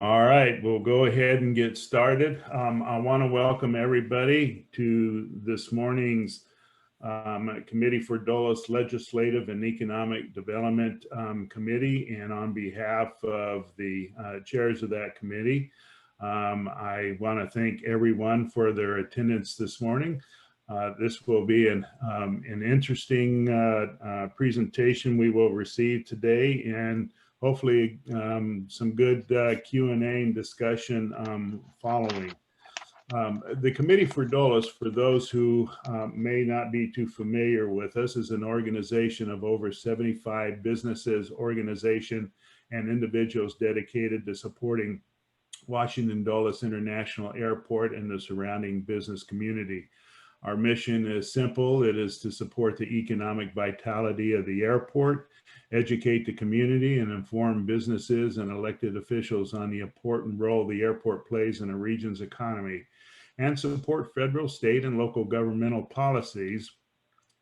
All right, we'll go ahead and get started. I want to welcome everybody to this morning's Committee for Dulles Legislative and Economic Development Committee. And on behalf of the chairs of that committee, I want to thank everyone for their attendance this morning. This will be an interesting presentation we will receive today, and hopefully some good Q&A and discussion following. The Committee for Dulles, for those who may not be too familiar with us, is an organization of over 75 businesses, organization, and individuals dedicated to supporting Washington Dulles International Airport and the surrounding business community. Our mission is simple. It is to support the economic vitality of the airport, educate the community, and inform businesses and elected officials on the important role the airport plays in a region's economy, and support federal, state, and local governmental policies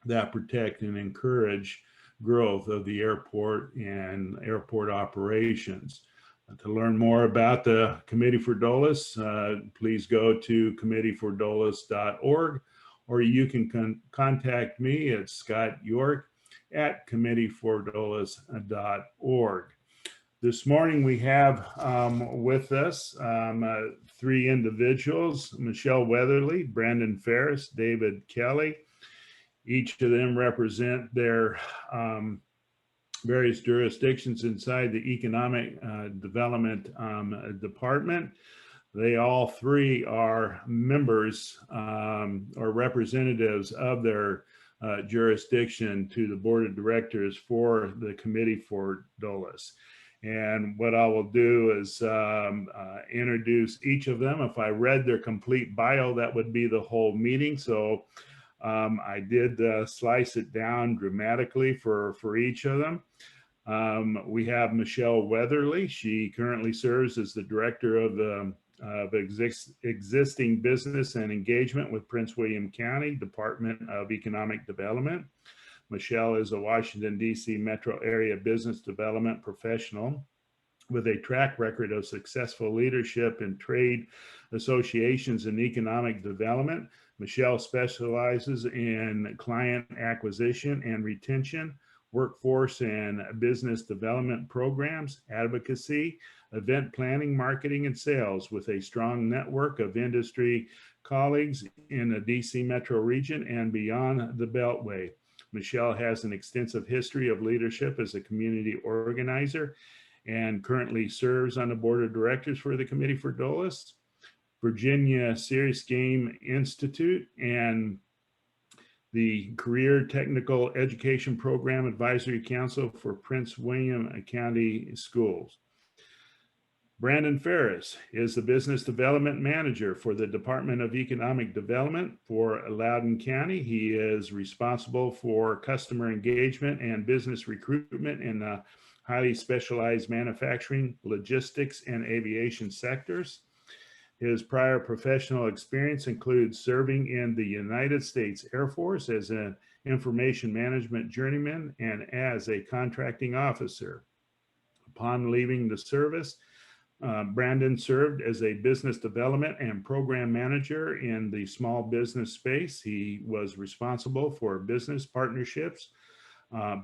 that protect and encourage growth of the airport and airport operations. To learn more about the Committee for Dulles, please go to committeefordulles.org, or you can contact me at Scott York at committeefordulles.org. This morning we have with us three individuals: Michelle Weatherly, Brandon Ferris, David Kelly. Each of them represent their various jurisdictions inside the Economic Development Department. They all three are members or representatives of their jurisdiction to the board of directors for the Committee for Dulles. And what I will do is introduce each of them. If I read their complete bio, that would be the whole meeting. So I did slice it down dramatically for each of them. We have Michelle Weatherly. She currently serves as the director of existing business and engagement with Prince William County Department of Economic Development. Michelle is a Washington, D.C. metro area business development professional with a track record of successful leadership in trade associations and economic development. Michelle specializes in client acquisition and retention, workforce and business development programs, advocacy, event planning, marketing, and sales, with a strong network of industry colleagues in the DC metro region and beyond the Beltway. Michelle has an extensive history of leadership as a community organizer and currently serves on the board of directors for the Committee for Dulles, Virginia Serious Game Institute, and the Career Technical Education Program Advisory Council for Prince William County Schools. Brandon Ferris is the Business Development Manager for the Department of Economic Development for Loudoun County. He is responsible for customer engagement and business recruitment in the highly specialized manufacturing, logistics, and aviation sectors. His prior professional experience includes serving in the United States Air Force as an information management journeyman and as a contracting officer. Upon leaving the service, Brandon served as a business development and program manager in the small business space. He was responsible for business partnerships,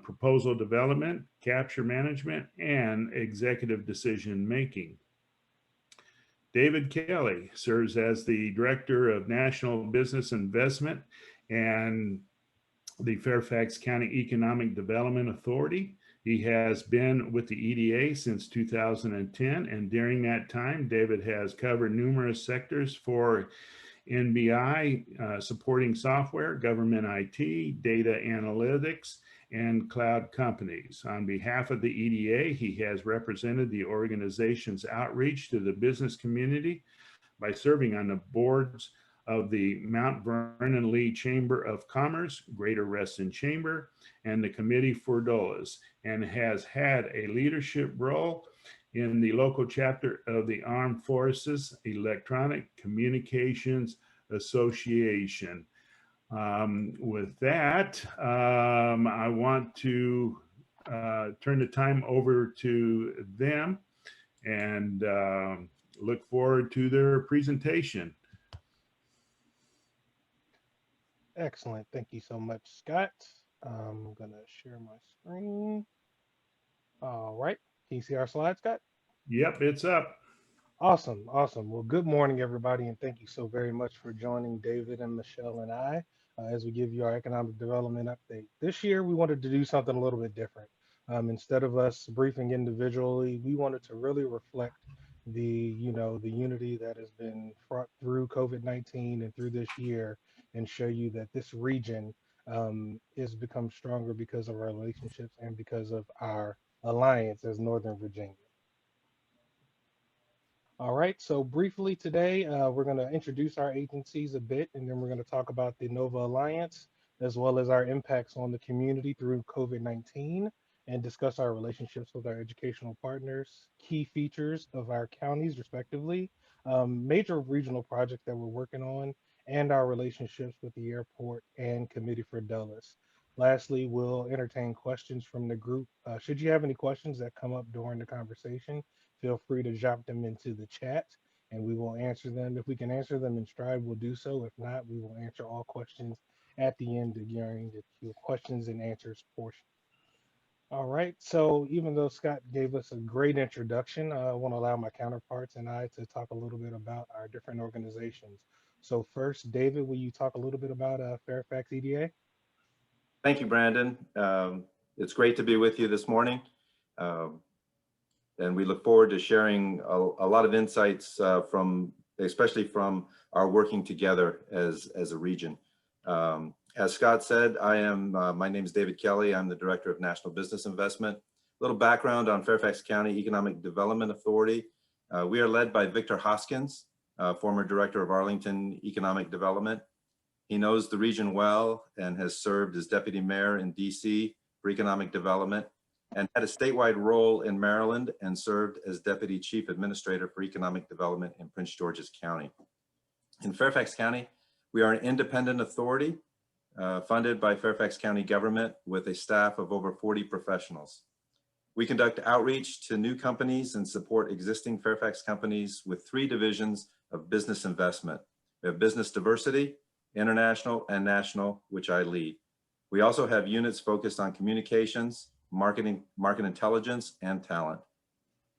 proposal development, capture management, and executive decision making. David Kelly serves as the Director of National Business Investment and the Fairfax County Economic Development Authority. He has been with the EDA since 2010, and during that time, David has covered numerous sectors for NBI, supporting software, government IT, data analytics, and cloud companies. On behalf of the EDA, he has represented the organization's outreach to the business community by serving on the boards of the Mount Vernon Lee Chamber of Commerce, Greater Reston Chamber, and the Committee for Dulles, and has had a leadership role in the local chapter of the Armed Forces Electronic Communications Association. With that, I want to turn the time over to them and look forward to their presentation. Excellent. Thank you so much, Scott. I'm going to share my screen. All right. Can you see our slides, Scott? Yep, it's up. Awesome. Awesome. Well, good morning, everybody, and thank you so very much for joining David and Michelle and I as we give you our economic development update. This year, we wanted to do something a little bit different. Instead of us briefing individually, we wanted to really reflect the unity that has been brought through COVID-19 and through this year, and show you that this region is become stronger because of our relationships and because of our alliance as Northern Virginia. All right, so briefly today, we're going to introduce our agencies a bit, and then we're going to talk about the NOVA Alliance, as well as our impacts on the community through COVID-19, and discuss our relationships with our educational partners, key features of our counties, respectively, major regional projects that we're working on, and our relationships with the airport and Committee for Dulles. Lastly, we'll entertain questions from the group. Should you have any questions that come up during the conversation, feel free to drop them into the chat and we will answer them. If we can answer them in stride, we'll do so. If not, we will answer all questions at the end during the questions and answers portion. All right. So even though Scott gave us a great introduction, I want to allow my counterparts and I to talk a little bit about our different organizations. So first, David, will you talk a little bit about Fairfax EDA? Thank you, Brandon. It's great to be with you this morning. Um, and we look forward to sharing a lot of insights especially from our working together as a region. As Scott said, my name is David Kelly. I'm the Director of National Business Investment. A little background on Fairfax County Economic Development Authority. We are led by Victor Hoskins, former Director of Arlington Economic Development. He knows the region well and has served as Deputy Mayor in DC for Economic Development, and had a statewide role in Maryland and served as Deputy Chief Administrator for Economic Development in Prince George's County. In Fairfax County, we are an independent authority funded by Fairfax County government with a staff of over 40 professionals. We conduct outreach to new companies and support existing Fairfax companies with 3 divisions of business investment. We have business diversity, international, and national, which I lead. We also have units focused on communications, market intelligence, and talent.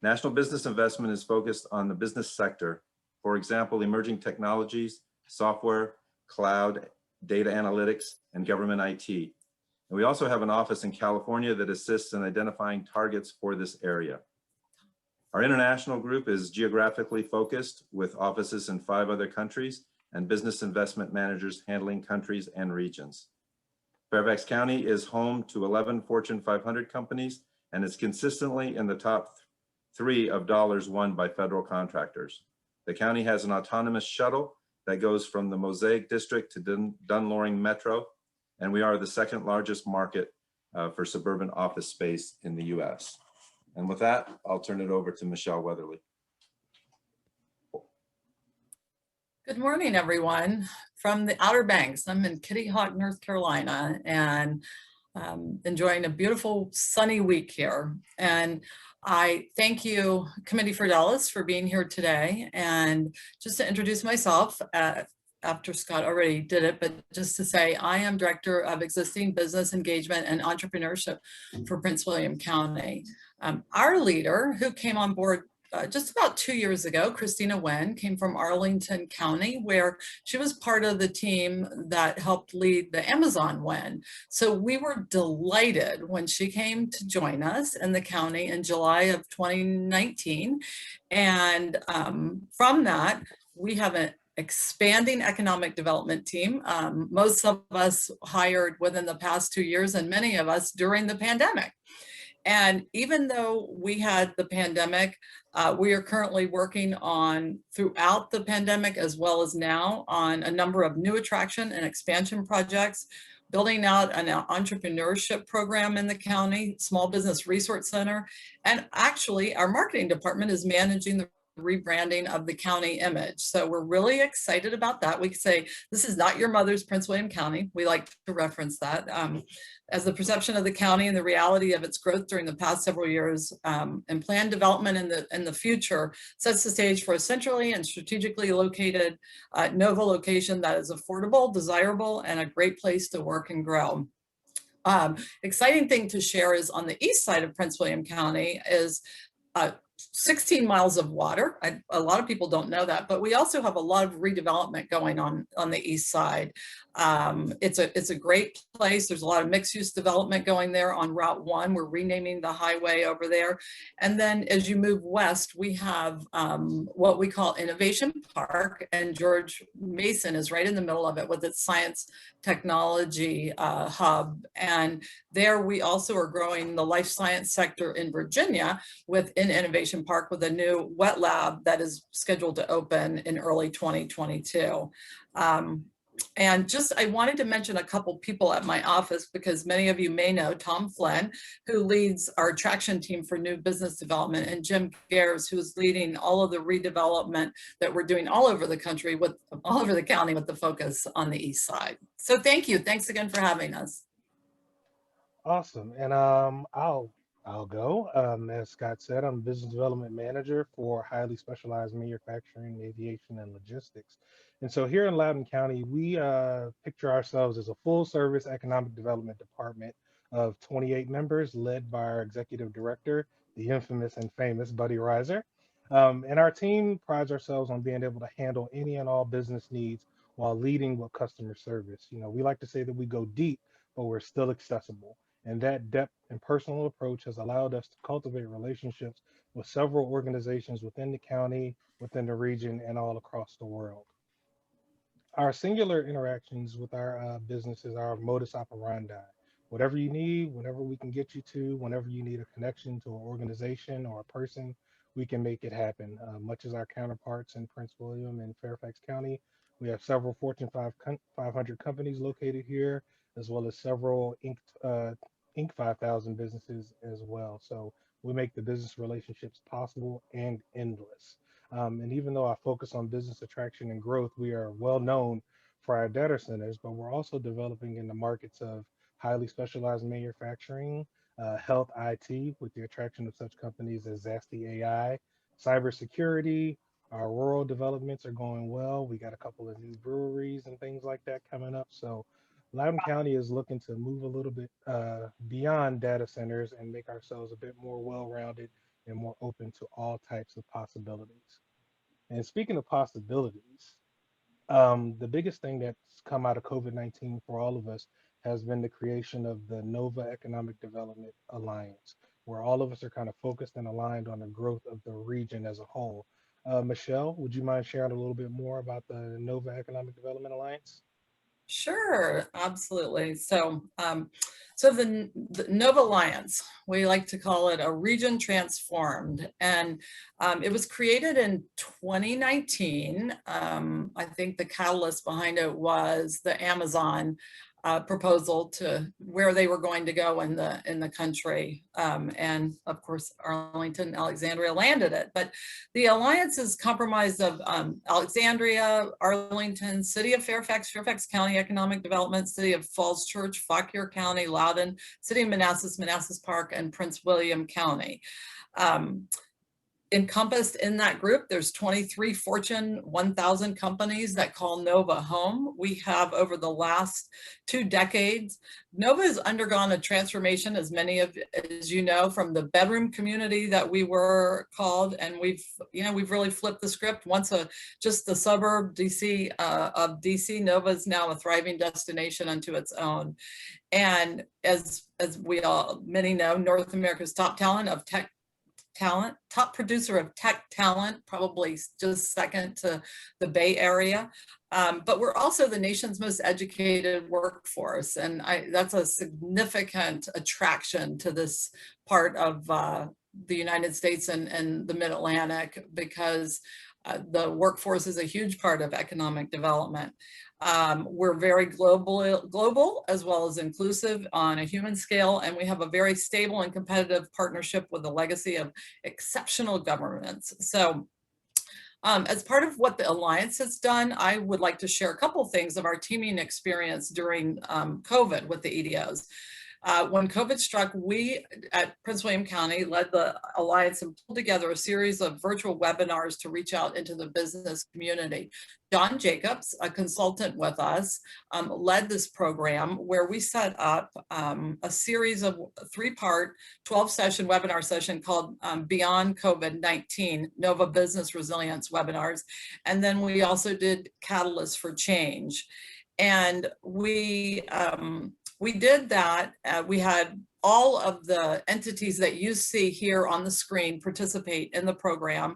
National business investment is focused on the business sector. For example, emerging technologies, software, cloud, data analytics, and government IT. And we also have an office in California that assists in identifying targets for this area. Our international group is geographically focused with offices in 5 other countries and business investment managers handling countries and regions. Fairfax County is home to 11 Fortune 500 companies and is consistently in the top 3 of dollars won by federal contractors. The county has an autonomous shuttle that goes from the Mosaic District to Dunloring Metro, and we are the 2nd largest market for suburban office space in the US. And with that, I'll turn it over to Michelle Weatherly. Good morning, everyone. From the Outer Banks, I'm in Kitty Hawk, North Carolina, and enjoying a beautiful sunny week here. And I thank you, Committee for Dulles, for being here today. And just to introduce myself, after Scott already did it, but just to say, I am Director of Existing Business Engagement and Entrepreneurship for Prince William County. Our leader, who came on board just about 2 years ago, Christina Wen, came from Arlington County, where she was part of the team that helped lead the Amazon Wen. So we were delighted when she came to join us in the county in July of 2019. And from that, we have an expanding economic development team. Most of us hired within the past 2 years, and many of us during the pandemic. And even though we had the pandemic, we are currently working on, throughout the pandemic as well as now, on a number of new attraction and expansion projects, building out an entrepreneurship program in the county, small business resource center. And actually, our marketing department is managing the rebranding of the county image. So we're really excited about that. We say, this is not your mother's Prince William County. We like to reference that as the perception of the county and the reality of its growth during the past several years and planned development in the future sets the stage for a centrally and strategically located Nova location that is affordable, desirable, and a great place to work and grow. Exciting thing to share is on the east side of Prince William County is 16 miles of water. A lot of people don't know that, but we also have a lot of redevelopment going on the east side. It's a great place. There's a lot of mixed use development going there on Route 1. We're renaming the highway over there. And then as you move west, we have what we call Innovation Park, and George Mason is right in the middle of it with its science technology hub. And there we also are growing the life science sector in Virginia within Innovation Park with a new wet lab that is scheduled to open in early 2022. And just, I wanted to mention a couple people at my office because many of you may know Tom Flynn, who leads our attraction team for new business development, and Jim Gares, who's leading all of the redevelopment that we're doing all over the country all over the county with the focus on the east side. So thank you. Thanks again for having us. Awesome. And I'll go. As Scott said, I'm business development manager for highly specialized manufacturing, aviation, and logistics. And so here in Loudoun County, we picture ourselves as a full service economic development department of 28 members led by our executive director, the infamous and famous Buddy Reiser. And our team prides ourselves on being able to handle any and all business needs while leading with customer service. You know, we like to say that we go deep, but we're still accessible. And that depth and personal approach has allowed us to cultivate relationships with several organizations within the county, within the region, and all across the world. Our singular interactions with our businesses are our modus operandi. Whatever you need, whenever we can get you to, whenever you need a connection to an organization or a person, we can make it happen. Much as our counterparts in Prince William and Fairfax County, we have several Fortune 500 companies located here, as well as several Inc. 5000 businesses as well. So we make the business relationships possible and endless. And even though I focus on business attraction and growth, we are well known for our data centers, but we're also developing in the markets of highly specialized manufacturing, health IT, with the attraction of such companies as Zasti AI, cybersecurity. Our rural developments are going well. We got a couple of new breweries and things like that coming up. So Loudoun County is looking to move a little bit beyond data centers and make ourselves a bit more well-rounded and more open to all types of possibilities. And speaking of possibilities, the biggest thing that's come out of COVID-19 for all of us has been the creation of the Nova Economic Development Alliance, where all of us are kind of focused and aligned on the growth of the region as a whole. Michelle, would you mind sharing a little bit more about the Nova Economic Development Alliance? Sure, absolutely. So, the Nova Alliance, we like to call it a region transformed, and it was created in 2019. I think the catalyst behind it was the Amazon proposal to where they were going to go in the country, and of course Arlington, Alexandria landed it. But the alliance is comprised of Alexandria, Arlington, City of Fairfax, Fairfax County Economic Development, City of Falls Church, Fauquier County, Loudoun, City of Manassas, Manassas Park, and Prince William County. Encompassed in that group, there's 23 Fortune 1000 companies that call Nova home. We have, over the last 2 decades, Nova has undergone a transformation, as many of as you know, from the bedroom community that we were called, and we've really flipped the script. Once just the suburb DC of DC, Nova is now a thriving destination unto its own. And as we all many know, North America's top talent of tech talent, top producer of tech talent, probably just second to the Bay Area. But we're also the nation's most educated workforce. And that's a significant attraction to this part of the United States and the Mid-Atlantic, because the workforce is a huge part of economic development. We're very global as well as inclusive on a human scale, and we have a very stable and competitive partnership with a legacy of exceptional governments. So As part of what the Alliance has done, I would like to share a couple things of our teaming experience during COVID with the EDOs. When COVID struck, we at Prince William County led the Alliance and pulled together a series of virtual webinars to reach out into the business community. John Jacobs, a consultant with us, led this program where we set up a series of 3-part 12-session webinar session called Beyond COVID-19 Nova Business Resilience webinars. And then we also did Catalyst for Change. And we did that. We had all of the entities that you see here on the screen participate in the program.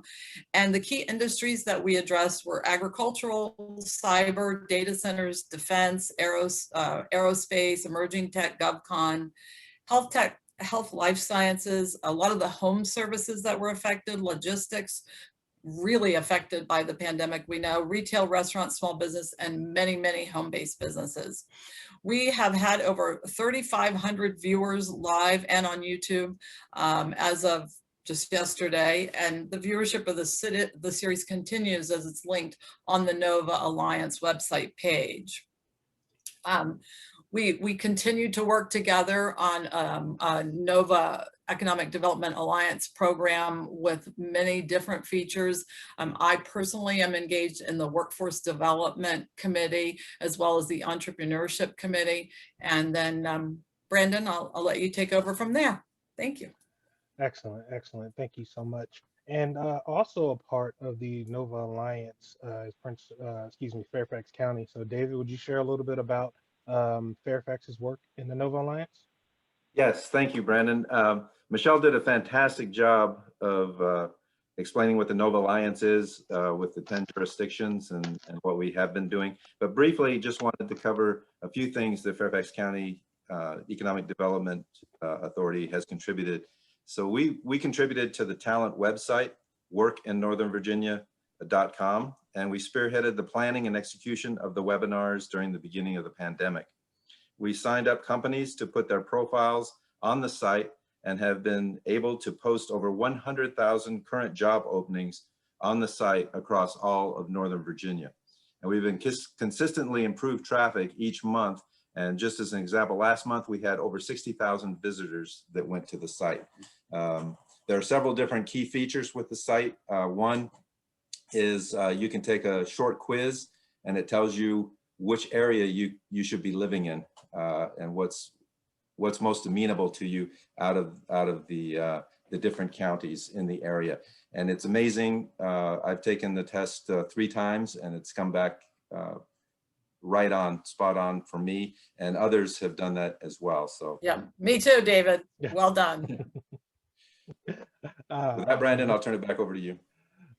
And the key industries that we addressed were agricultural, cyber, data centers, defense, aerospace, emerging tech, GovCon, health tech, health life sciences, a lot of the home services that were affected, logistics, really affected by the pandemic, we know, retail, restaurants, small business, and many, many home-based businesses. We have had over 3,500 viewers live and on YouTube as of just yesterday, and the viewership of the series continues as it's linked on the Nova Alliance website page. We continue to work together on a Nova Economic Development Alliance program with many different features. I personally am engaged in the Workforce Development Committee as well as the Entrepreneurship Committee. And then Brandon, I'll let you take over from there. Thank you. Excellent, excellent. Thank you so much. And also a part of the Nova Alliance is Fairfax County. So David, would you share a little bit about Fairfax's work in the Nova Alliance? Yes, thank you, Brandon. Michelle did a fantastic job of explaining what the Nova Alliance is with the 10 jurisdictions and what we have been doing. But briefly, just wanted to cover a few things the Fairfax County Economic Development Authority has contributed. So we contributed to the talent website, workinnorthernvirginia.com, and we spearheaded the planning and execution of the webinars during the beginning of the pandemic. We signed up companies to put their profiles on the site and have been able to post over 100,000 current job openings on the site across all of Northern Virginia. And we've been consistently improved traffic each month. And just as an example, last month we had over 60,000 visitors that went to the site. There are several different key features with the site. One is you can take a short quiz and it tells you which area you should be living in and what's most amenable to you out of the different counties in the area. And it's amazing. I've taken the test 3 times and it's come back right on, spot on for me, and others have done that as well. So yeah, me too, David. Well done. With that, Brandon, I'll turn it back over to you.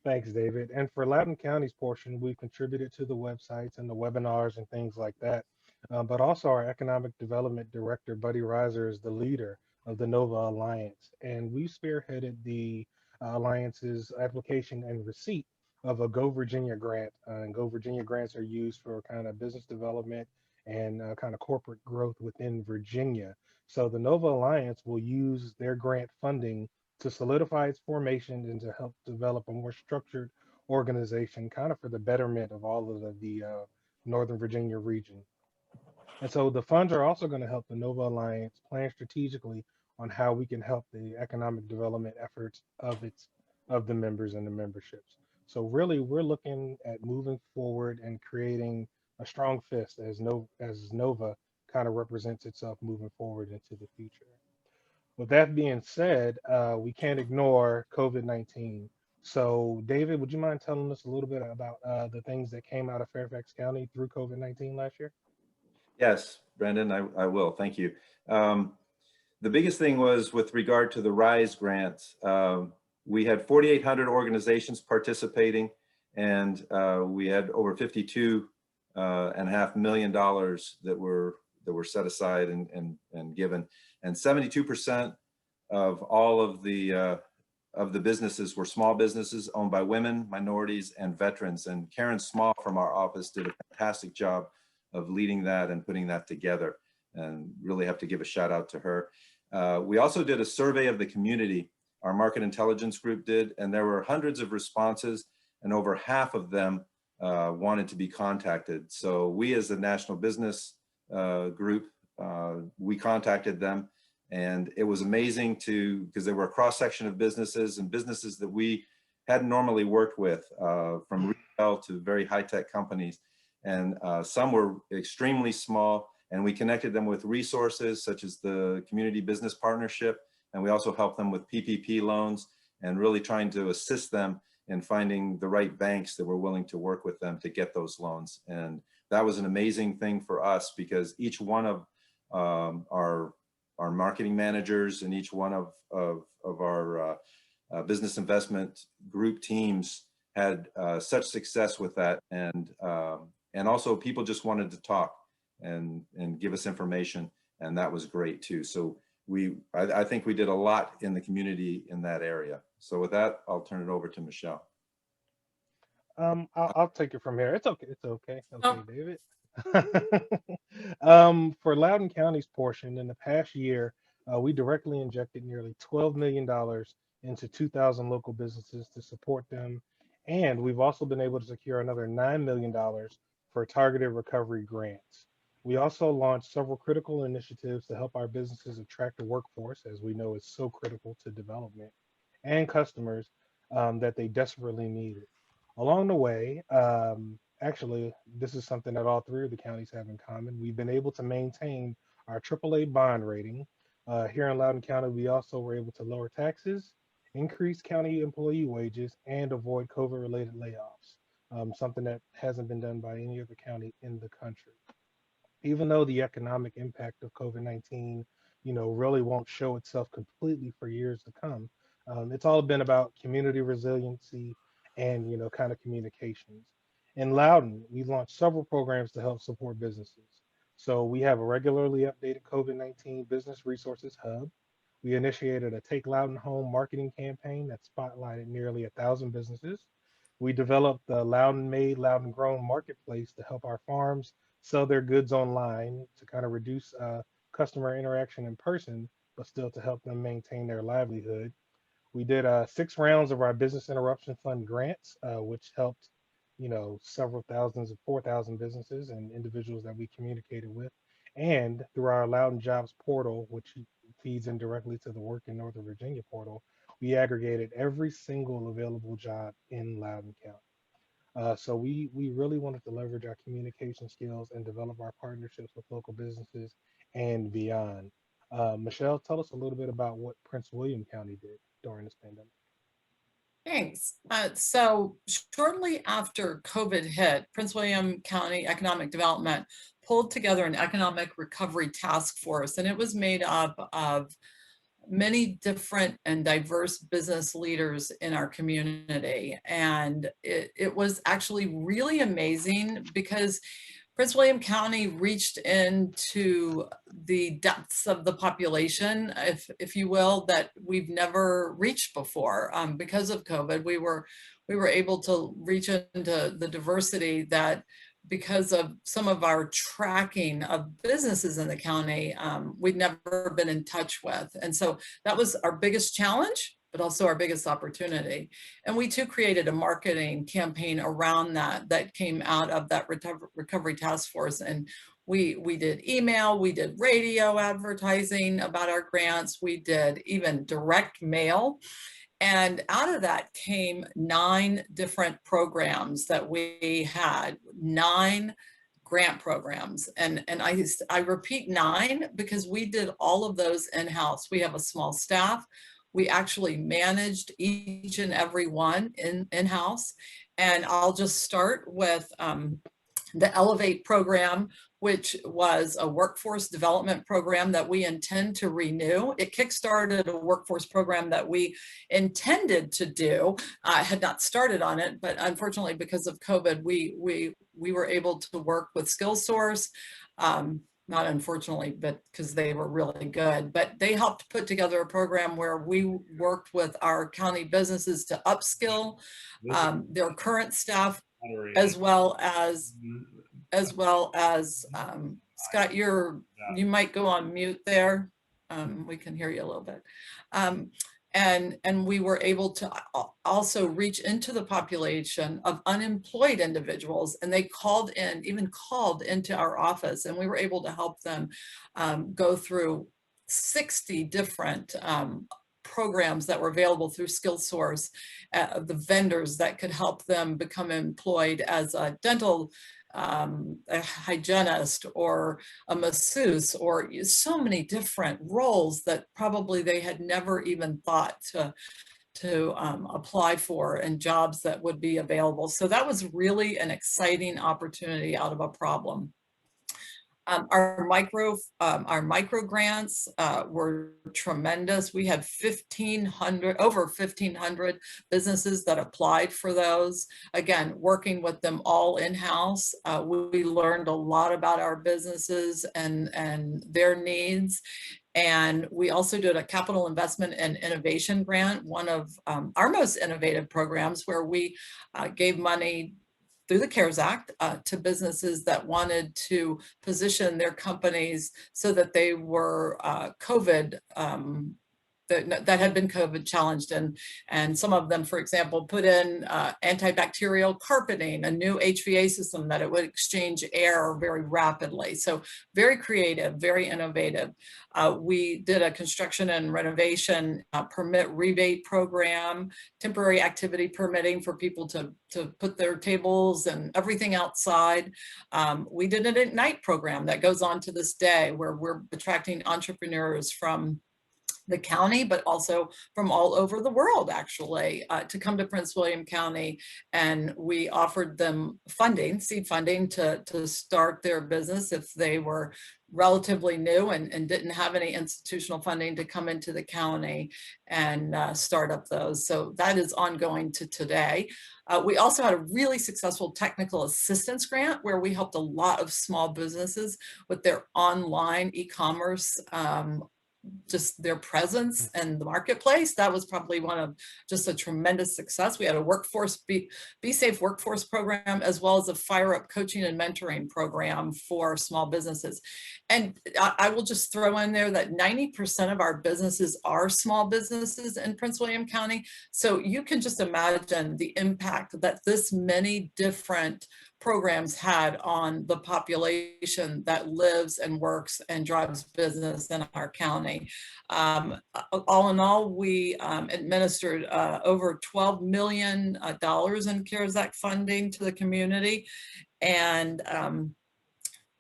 Thanks, David. And for Loudoun County's portion, we've contributed to the websites and the webinars and things like that. But also our Economic Development Director, Buddy Reiser, is the leader of the Nova Alliance. And we spearheaded the Alliance's application and receipt of a Go Virginia grant. And Go Virginia grants are used for kind of business development and kind of corporate growth within Virginia. So the Nova Alliance will use their grant funding to solidify its formation and to help develop a more structured organization kind of for the betterment of all of the Northern Virginia region. And so the funds are also going to help the Nova Alliance plan strategically on how we can help the economic development efforts of the members and the memberships. So really, we're looking at moving forward and creating a strong fist as Nova kind of represents itself moving forward into the future. With that being said, we can't ignore COVID-19. So David, would you mind telling us a little bit about the things that came out of Fairfax County through COVID-19 last year? Yes, Brandon, I will. Thank you. The biggest thing was with regard to the RISE grants. We had 4,800 organizations participating, and we had over $52.5 million that were set aside and given. And 72% of all of the businesses were small businesses owned by women, minorities, and veterans. And Karen Small from our office did a fantastic job of leading that and putting that together, and really have to give a shout out to her. We also did a survey of the community. Our market intelligence group did, and there were hundreds of responses. and over half of them wanted to be contacted. So we, as a national business group, we contacted them, and it was amazing because they were a cross section of businesses and businesses that we hadn't normally worked with, from retail to very high-tech companies. And some were extremely small, and we connected them with resources such as the Community Business Partnership. And we also helped them with PPP loans and really trying to assist them in finding the right banks that were willing to work with them to get those loans. And that was an amazing thing for us, because each one of our marketing managers and each one of our business investment group teams had such success with that. And also people just wanted to talk and give us information, and that was great too. So I think we did a lot in the community in that area. So with that, I'll turn it over to Michelle. I'll take it from here. It's okay. It's okay. Okay, Oh. David. For Loudoun County's portion, in the past year, we directly injected nearly $12 million into 2,000 local businesses to support them. And we've also been able to secure another $9 million for targeted recovery grants. We also launched several critical initiatives to help our businesses attract a workforce, as we know is so critical to development, and customers that they desperately needed. Along the way, actually, this is something that all three of the counties have in common. We've been able to maintain our AAA bond rating. Here in Loudoun County, we also were able to lower taxes, increase county employee wages, and avoid COVID-related layoffs, something that hasn't been done by any other county in the country. Even though the economic impact of COVID-19, really won't show itself completely for years to come, it's all been about community resiliency and, kind of communications. In Loudoun, we've launched several programs to help support businesses. So we have a regularly updated COVID-19 business resources hub. We initiated a Take Loudoun Home marketing campaign that spotlighted nearly 1,000 businesses. We developed the Loudoun Made, Loudoun Grown marketplace to help our farms sell their goods online to kind of reduce customer interaction in person, but still to help them maintain their livelihood. We did 6 rounds of our Business Interruption Fund grants, which helped, several thousands of 4,000 businesses and individuals that we communicated with. And through our Loudoun Jobs portal, which feeds in directly to the Work in Northern Virginia portal, we aggregated every single available job in Loudoun County. So we really wanted to leverage our communication skills and develop our partnerships with local businesses and beyond. Michelle, tell us a little bit about what Prince William County did during this pandemic. Thanks. So shortly after COVID hit, Prince William County Economic Development pulled together an economic recovery task force, and it was made up of many different and diverse business leaders in our community. And it was actually really amazing because Prince William County reached into the depths of the population, if you will, that we've never reached before. Because of COVID, we were able to reach into the diversity that, because of some of our tracking of businesses in the county, we'd never been in touch with. And so that was our biggest challenge, but also our biggest opportunity. And we too created a marketing campaign around that came out of that recovery task force. And we did email, we did radio advertising about our grants, we did even direct mail. And out of that came 9 different programs that we had, 9 grant programs. And I repeat 9 because we did all of those in-house. We have a small staff. We actually managed each and every one in-house. And I'll just start with the Elevate program, which was a workforce development program that we intend to renew. It kickstarted a workforce program that we intended to do. I had not started on it, but unfortunately, because of COVID, we were able to work with SkillSource. Not unfortunately, but because they were really good, but they helped put together a program where we worked with our county businesses to upskill their current staff, as well as Scott, you might go on mute there. We can hear you a little bit. And we were able to also reach into the population of unemployed individuals, and they even called into our office, and we were able to help them go through 60 different programs that were available through SkillSource, the vendors that could help them become employed as a dental a hygienist or a masseuse, or so many different roles that probably they had never even thought to apply for, and jobs that would be available. So that was really an exciting opportunity out of a problem. Our micro grants were tremendous. We had over 1,500 businesses that applied for those. Again, working with them all in-house, we learned a lot about our businesses and their needs. And we also did a capital investment and innovation grant, one of our most innovative programs, where we gave money through the CARES Act to businesses that wanted to position their companies so that they were COVID, that had been COVID challenged, and some of them, for example, put in antibacterial carpeting, a new HVA system that it would exchange air very rapidly. So very creative, very innovative. We did a construction and renovation permit rebate program, temporary activity permitting for people to put their tables and everything outside. We did an Ignite program that goes on to this day, where we're attracting entrepreneurs from the county, but also from all over the world, actually, to come to Prince William County. And we offered them funding, seed funding, to start their business if they were relatively new and didn't have any institutional funding to come into the county and start up those. So that is ongoing to today. We also had a really successful technical assistance grant where we helped a lot of small businesses with their online e-commerce, just their presence in the marketplace. That was probably one of just a tremendous success. We had a workforce, Be Safe workforce program, as well as a Fire Up coaching and mentoring program for small businesses. And I will just throw in there that 90% of our businesses are small businesses in Prince William County. So you can just imagine the impact that this many different programs had on the population that lives and works and drives business in our county. All in all, we administered over $12 million in CARES Act funding to the community. And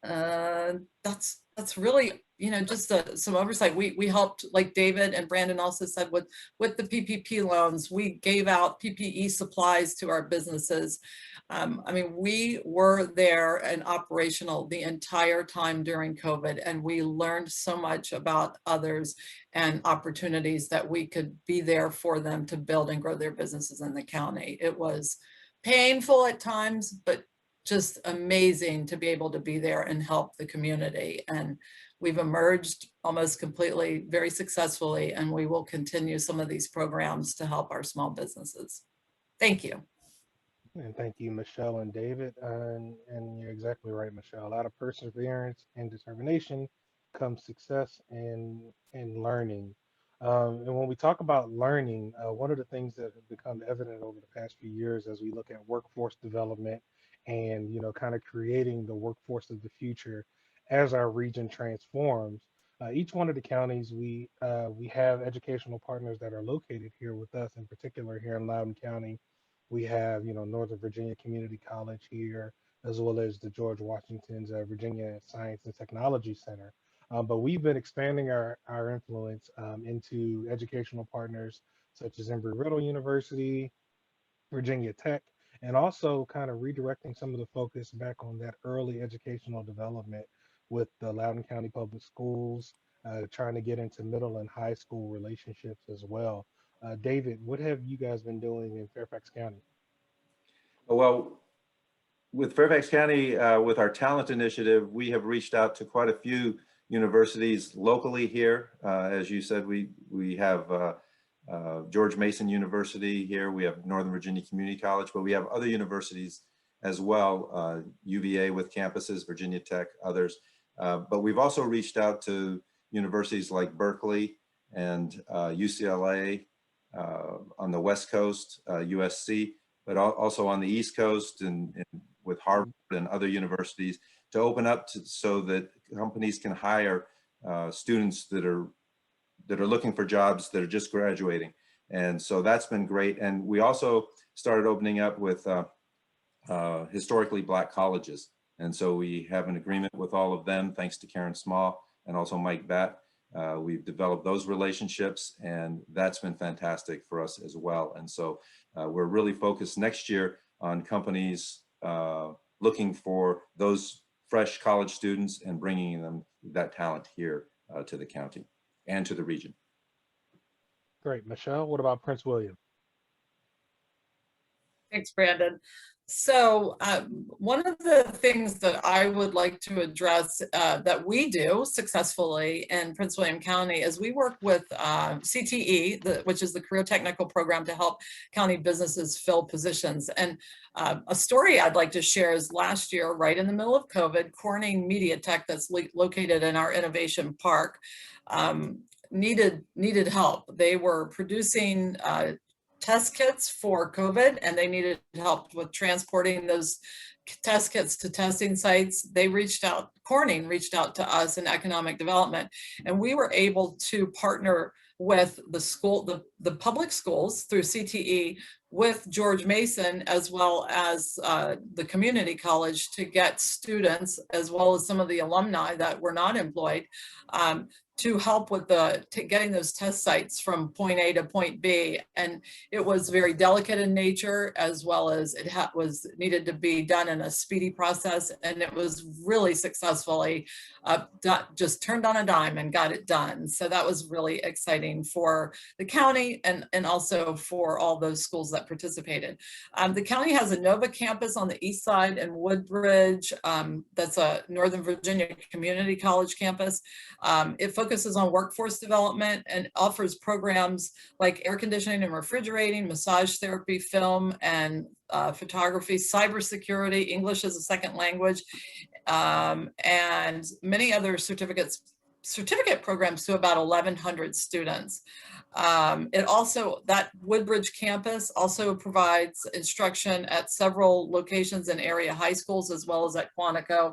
that's really, just some oversight. We helped, like David and Brandon also said, with the PPP loans. We gave out PPE supplies to our businesses. I mean, we were there and operational the entire time during COVID, and we learned so much about others and opportunities that we could be there for them to build and grow their businesses in the county. It was painful at times, but just amazing to be able to be there and help the community. And we've emerged almost completely, very successfully, and we will continue some of these programs to help our small businesses. Thank you. And thank you, Michelle and David. And you're exactly right, Michelle. Out of perseverance and determination comes success and learning. And when we talk about learning, one of the things that have become evident over the past few years as we look at workforce development and, kind of creating the workforce of the future as our region transforms, each one of the counties, we have educational partners that are located here with us, in particular here in Loudoun County. We have, Northern Virginia Community College here, as well as the George Washington's Virginia Science and Technology Center. But we've been expanding our influence into educational partners such as Embry-Riddle University, Virginia Tech, and also kind of redirecting some of the focus back on that early educational development with the Loudoun County Public Schools, trying to get into middle and high school relationships as well. David, what have you guys been doing in Fairfax County? Well, with Fairfax County, with our talent initiative, we have reached out to quite a few universities locally here. As you said, we have George Mason University here. We have Northern Virginia Community College, but we have other universities as well, UVA with campuses, Virginia Tech, others. But we've also reached out to universities like Berkeley and UCLA on the West Coast, USC, but also on the East Coast and with Harvard and other universities to open up so that companies can hire students that are looking for jobs that are just graduating. And so that's been great. And we also started opening up with historically Black colleges. And so we have an agreement with all of them, thanks to Karen Small and also Mike Batt. We've developed those relationships, and that's been fantastic for us as well. And so we're really focused next year on companies looking for those fresh college students and bringing them that talent here to the county and to the region. Great. Michelle, what about Prince William? Thanks, Brandon. So one of the things that I would like to address that we do successfully in Prince William County is we work with CTE, which is the Career Technical Program to help county businesses fill positions. And a story I'd like to share is last year, right in the middle of COVID, Corning Media Tech that's located in our Innovation Park needed help. They were producing test kits for COVID, and they needed help with transporting those test kits to testing sites. They Corning reached out to us in economic development, and we were able to partner with the public schools through CTE with George Mason, as well as the community college, to get students, as well as some of the alumni that were not employed, to help with getting those test sites from point A to point B. And it was very delicate in nature, as well as it was needed to be done in a speedy process. And it was really successfully just turned on a dime and got it done. So that was really exciting for the county and also for all those schools that participated. The county has a Nova campus on the east side in Woodbridge. That's a Northern Virginia Community College campus. It focuses on workforce development and offers programs like air conditioning and refrigerating, massage therapy, film and photography, cybersecurity, English as a second language, and many other certificate programs to about 1,100 students. That Woodbridge campus also provides instruction at several locations in area high schools, as well as at Quantico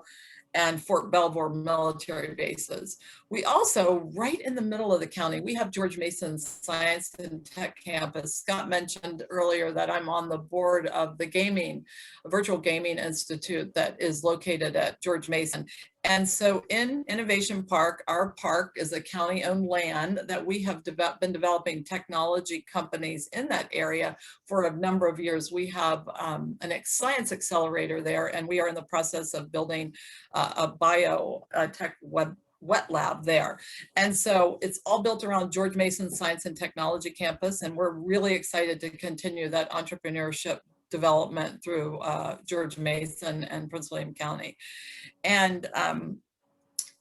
and Fort Belvoir military bases. We also, right in the middle of the county, we have George Mason's Science and Tech Campus. Scott mentioned earlier that I'm on the board of the Virtual Gaming Institute that is located at George Mason. And so in Innovation Park, our park is a county-owned land that we have been developing technology companies in that area for a number of years. We have a science accelerator there, and we are in the process of building a biotech wet lab there. And so it's all built around George Mason Science and Technology Campus, and we're really excited to continue that entrepreneurship development through George Mason and Prince William County. And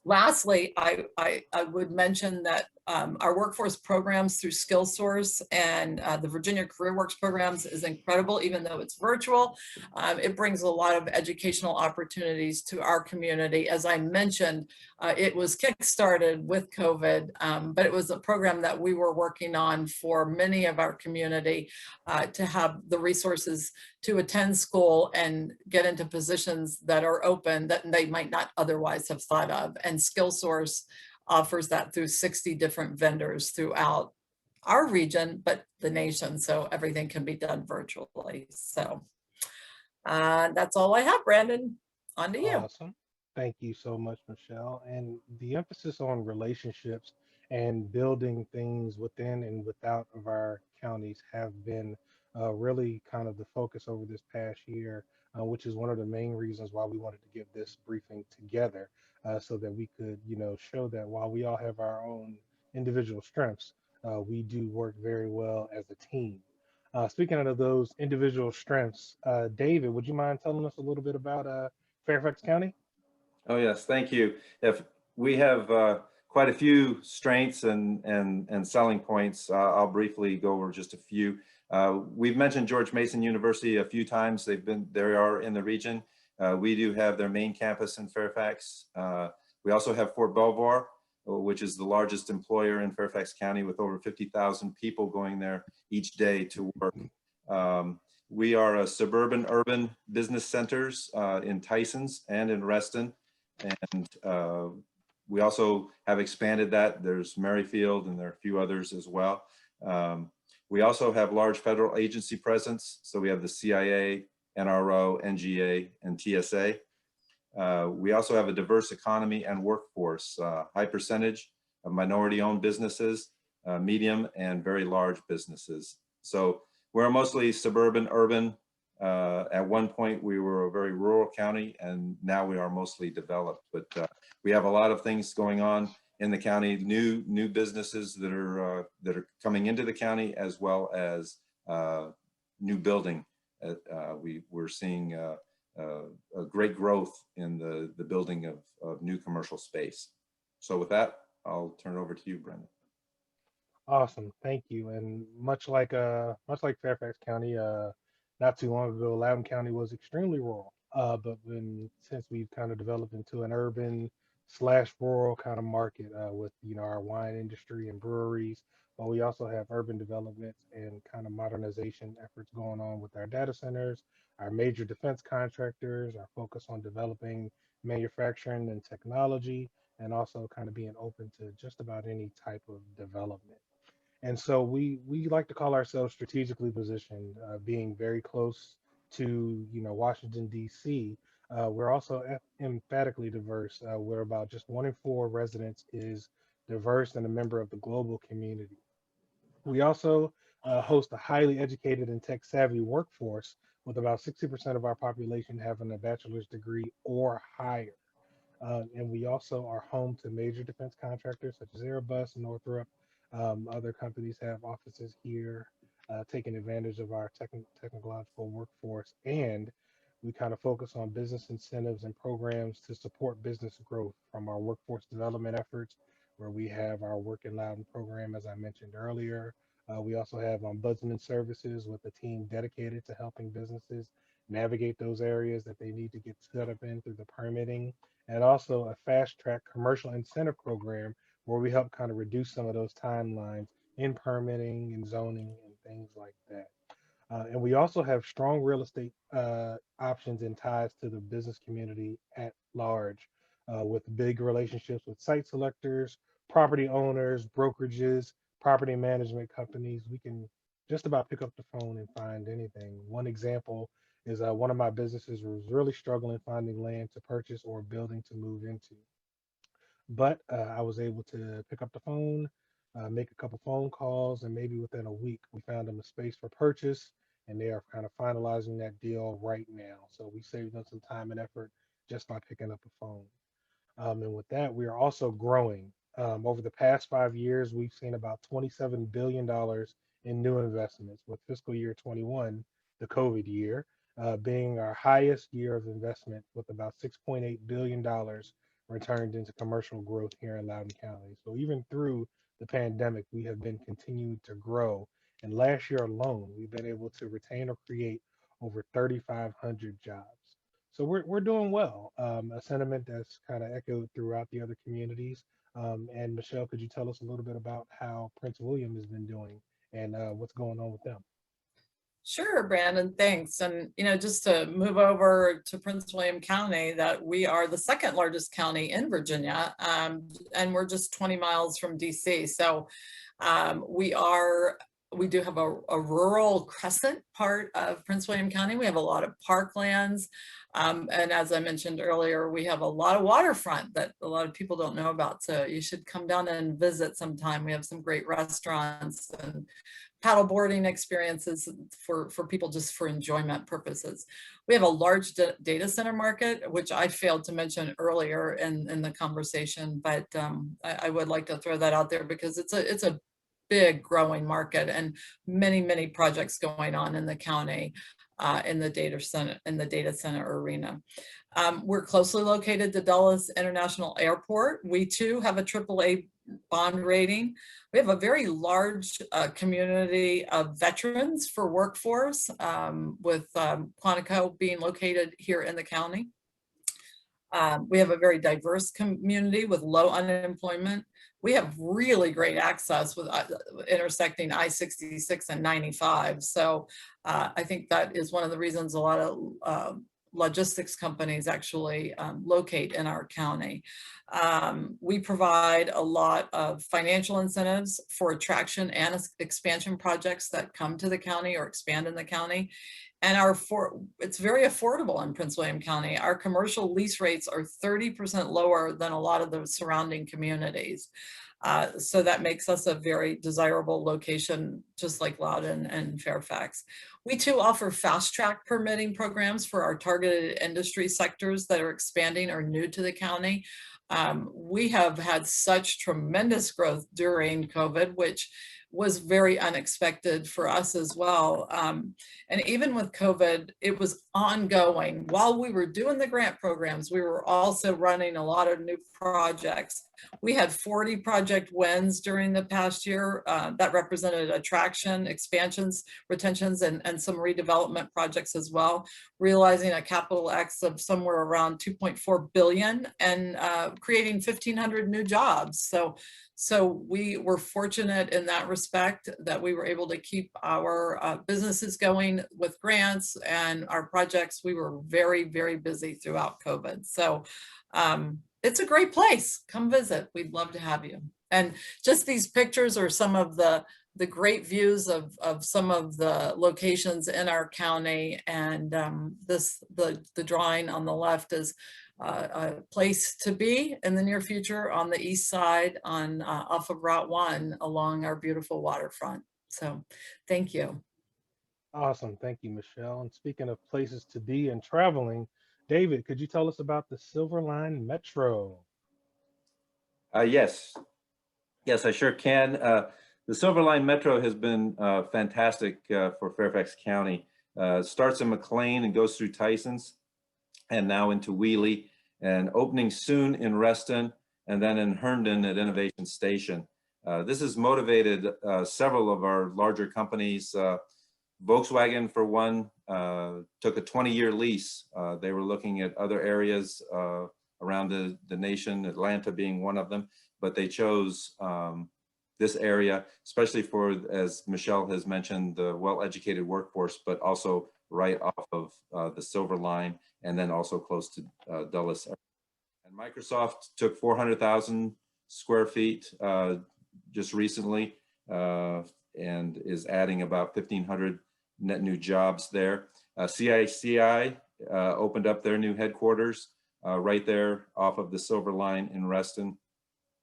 lastly, I would mention that our workforce programs through SkillSource and the Virginia CareerWorks programs is incredible, even though it's virtual. It brings a lot of educational opportunities to our community. As I mentioned, it was kickstarted with COVID, but it was a program that we were working on for many of our community to have the resources to attend school and get into positions that are open that they might not otherwise have thought of. And SkillSource offers that through 60 different vendors throughout our region, but the nation. So everything can be done virtually. So that's all I have, Brandon. On to you. Awesome. Thank you so much, Michelle. And the emphasis on relationships and building things within and without of our counties have been really kind of the focus over this past year, which is one of the main reasons why we wanted to give this briefing together, so that we could, show that while we all have our own individual strengths, we do work very well as a team. Speaking of those individual strengths, David, would you mind telling us a little bit about Fairfax County? Oh, yes, thank you. If we have quite a few strengths and selling points, I'll briefly go over just a few. We've mentioned George Mason University a few times. They are in the region. We do have their main campus in Fairfax. We also have Fort Belvoir. which is the largest employer in Fairfax County with over 50,000 people going there each day to work. We are a suburban urban business centers in Tysons and in Reston. And we also have expanded that. There's Merrifield and there are a few others as well. We also have large federal agency presence. So we have the CIA, NRO, NGA, and TSA. We also have a diverse economy and workforce, high percentage of minority-owned businesses, medium and very large businesses. So we're mostly suburban, urban. At one point, we were a very rural county, and now we are mostly developed. But we have a lot of things going on in the county, new businesses that are coming into the county, as well as new building. We're seeing a great growth in the building of new commercial space. So with that, I'll turn it over to you, Brendan. Awesome, thank you. And much like Fairfax County, not too long ago, Loudoun County was extremely rural. But since we've kind of developed into an urban / rural kind of market with our wine industry and breweries, but we also have urban development and kind of modernization efforts going on with our data centers, our major defense contractors, our focus on developing manufacturing and technology, and also kind of being open to just about any type of development. And so we like to call ourselves strategically positioned, being very close to Washington D.C. We're also emphatically diverse. We're about just 1 in 4 residents is diverse and a member of the global community. We also host a highly educated and tech savvy workforce, with about 60% of our population having a bachelor's degree or higher. And we also are home to major defense contractors such as Airbus, Northrop. Other companies have offices here, taking advantage of our technological workforce. And we kind of focus on business incentives and programs to support business growth, from our workforce development efforts, where we have our Work in Loudoun program, as I mentioned earlier. We also have ombudsman services with a team dedicated to helping businesses navigate those areas that they need to get set up in through the permitting, and also a fast track commercial incentive program where we help kind of reduce some of those timelines in permitting and zoning and things like that. And we also have strong real estate options and ties to the business community at large, with big relationships with site selectors, property owners, brokerages, property management companies. We can just about pick up the phone and find anything. One example is one of my businesses was really struggling finding land to purchase or a building to move into. But I was able to pick up the phone, make a couple phone calls, and maybe within a week, we found them a space for purchase, and they are kind of finalizing that deal right now. So we saved them some time and effort just by picking up a phone. And with that, we are also growing. Over the past 5 years, we've seen about $27 billion in new investments, with fiscal year 21, the COVID year, being our highest year of investment, with about $6.8 billion returned into commercial growth here in Loudoun County. So even through the pandemic, we have been continuing to grow. And last year alone, we've been able to retain or create over 3,500 jobs. So we're doing well, a sentiment that's kind of echoed throughout the other communities. And Michelle, could you tell us a little bit about how Prince William has been doing and what's going on with them? Sure, Brandon, thanks. And, just to move over to Prince William County, that we are the second largest county in Virginia, and we're just 20 miles from DC. So we do have a rural crescent part of Prince William County. We have a lot of parklands. And as I mentioned earlier, we have a lot of waterfront that a lot of people don't know about. So you should come down and visit sometime. We have some great restaurants and paddleboarding experiences for people just for enjoyment purposes. We have a large data center market, which I failed to mention earlier in the conversation, but I would like to throw that out there because it's a big growing market and many projects going on in the county in the data center arena. We're closely located to Dulles International Airport. We too have a AAA bond rating. We have a very large community of veterans for workforce, with Quantico being located here in the county. We have a very diverse community with low unemployment. We have really great access with intersecting I-66 and 95. So I think that is one of the reasons a lot of logistics companies actually locate in our county. We provide a lot of financial incentives for attraction and expansion projects that come to the county or expand in the county. And it's very affordable in Prince William County. Our commercial lease rates are 30% lower than a lot of the surrounding communities. So that makes us a very desirable location, just like Loudoun and Fairfax. We too offer fast track permitting programs for our targeted industry sectors that are expanding or new to the county. We have had such tremendous growth during COVID, which was very unexpected for us as well. And even with COVID, it was ongoing. While we were doing the grant programs, we were also running a lot of new projects. We had 40 project wins during the past year that represented attraction, expansions, retentions, and some redevelopment projects as well, realizing a capital X of somewhere around 2.4 billion and creating 1,500 new jobs. So we were fortunate in that respect that we were able to keep our businesses going with grants and our projects. We were very, very busy throughout COVID. So it's a great place. Come visit. We'd love to have you. And just these pictures are some of the great views of some of the locations in our county. And the drawing on the left is a place to be in the near future on the east side on off of Route 1 along our beautiful waterfront. So thank you. Awesome. Thank you, Michelle. And speaking of places to be and traveling, David, could you tell us about the Silver Line Metro? Yes, I sure can. The Silver Line Metro has been fantastic for Fairfax County. Starts in McLean and goes through Tysons and now into Wheelie, and opening soon in Reston and then in Herndon at Innovation Station. This has motivated several of our larger companies. Volkswagen, for one, took a 20-year lease. They were looking at other areas around the nation, Atlanta being one of them, but they chose this area, especially for, as Michelle has mentioned, the well-educated workforce, but also right off of the Silver Line, and then also close to Dulles. And Microsoft took 400,000 square feet just recently and is adding about 1,500 net new jobs there. CICI opened up their new headquarters right there off of the Silver Line in Reston.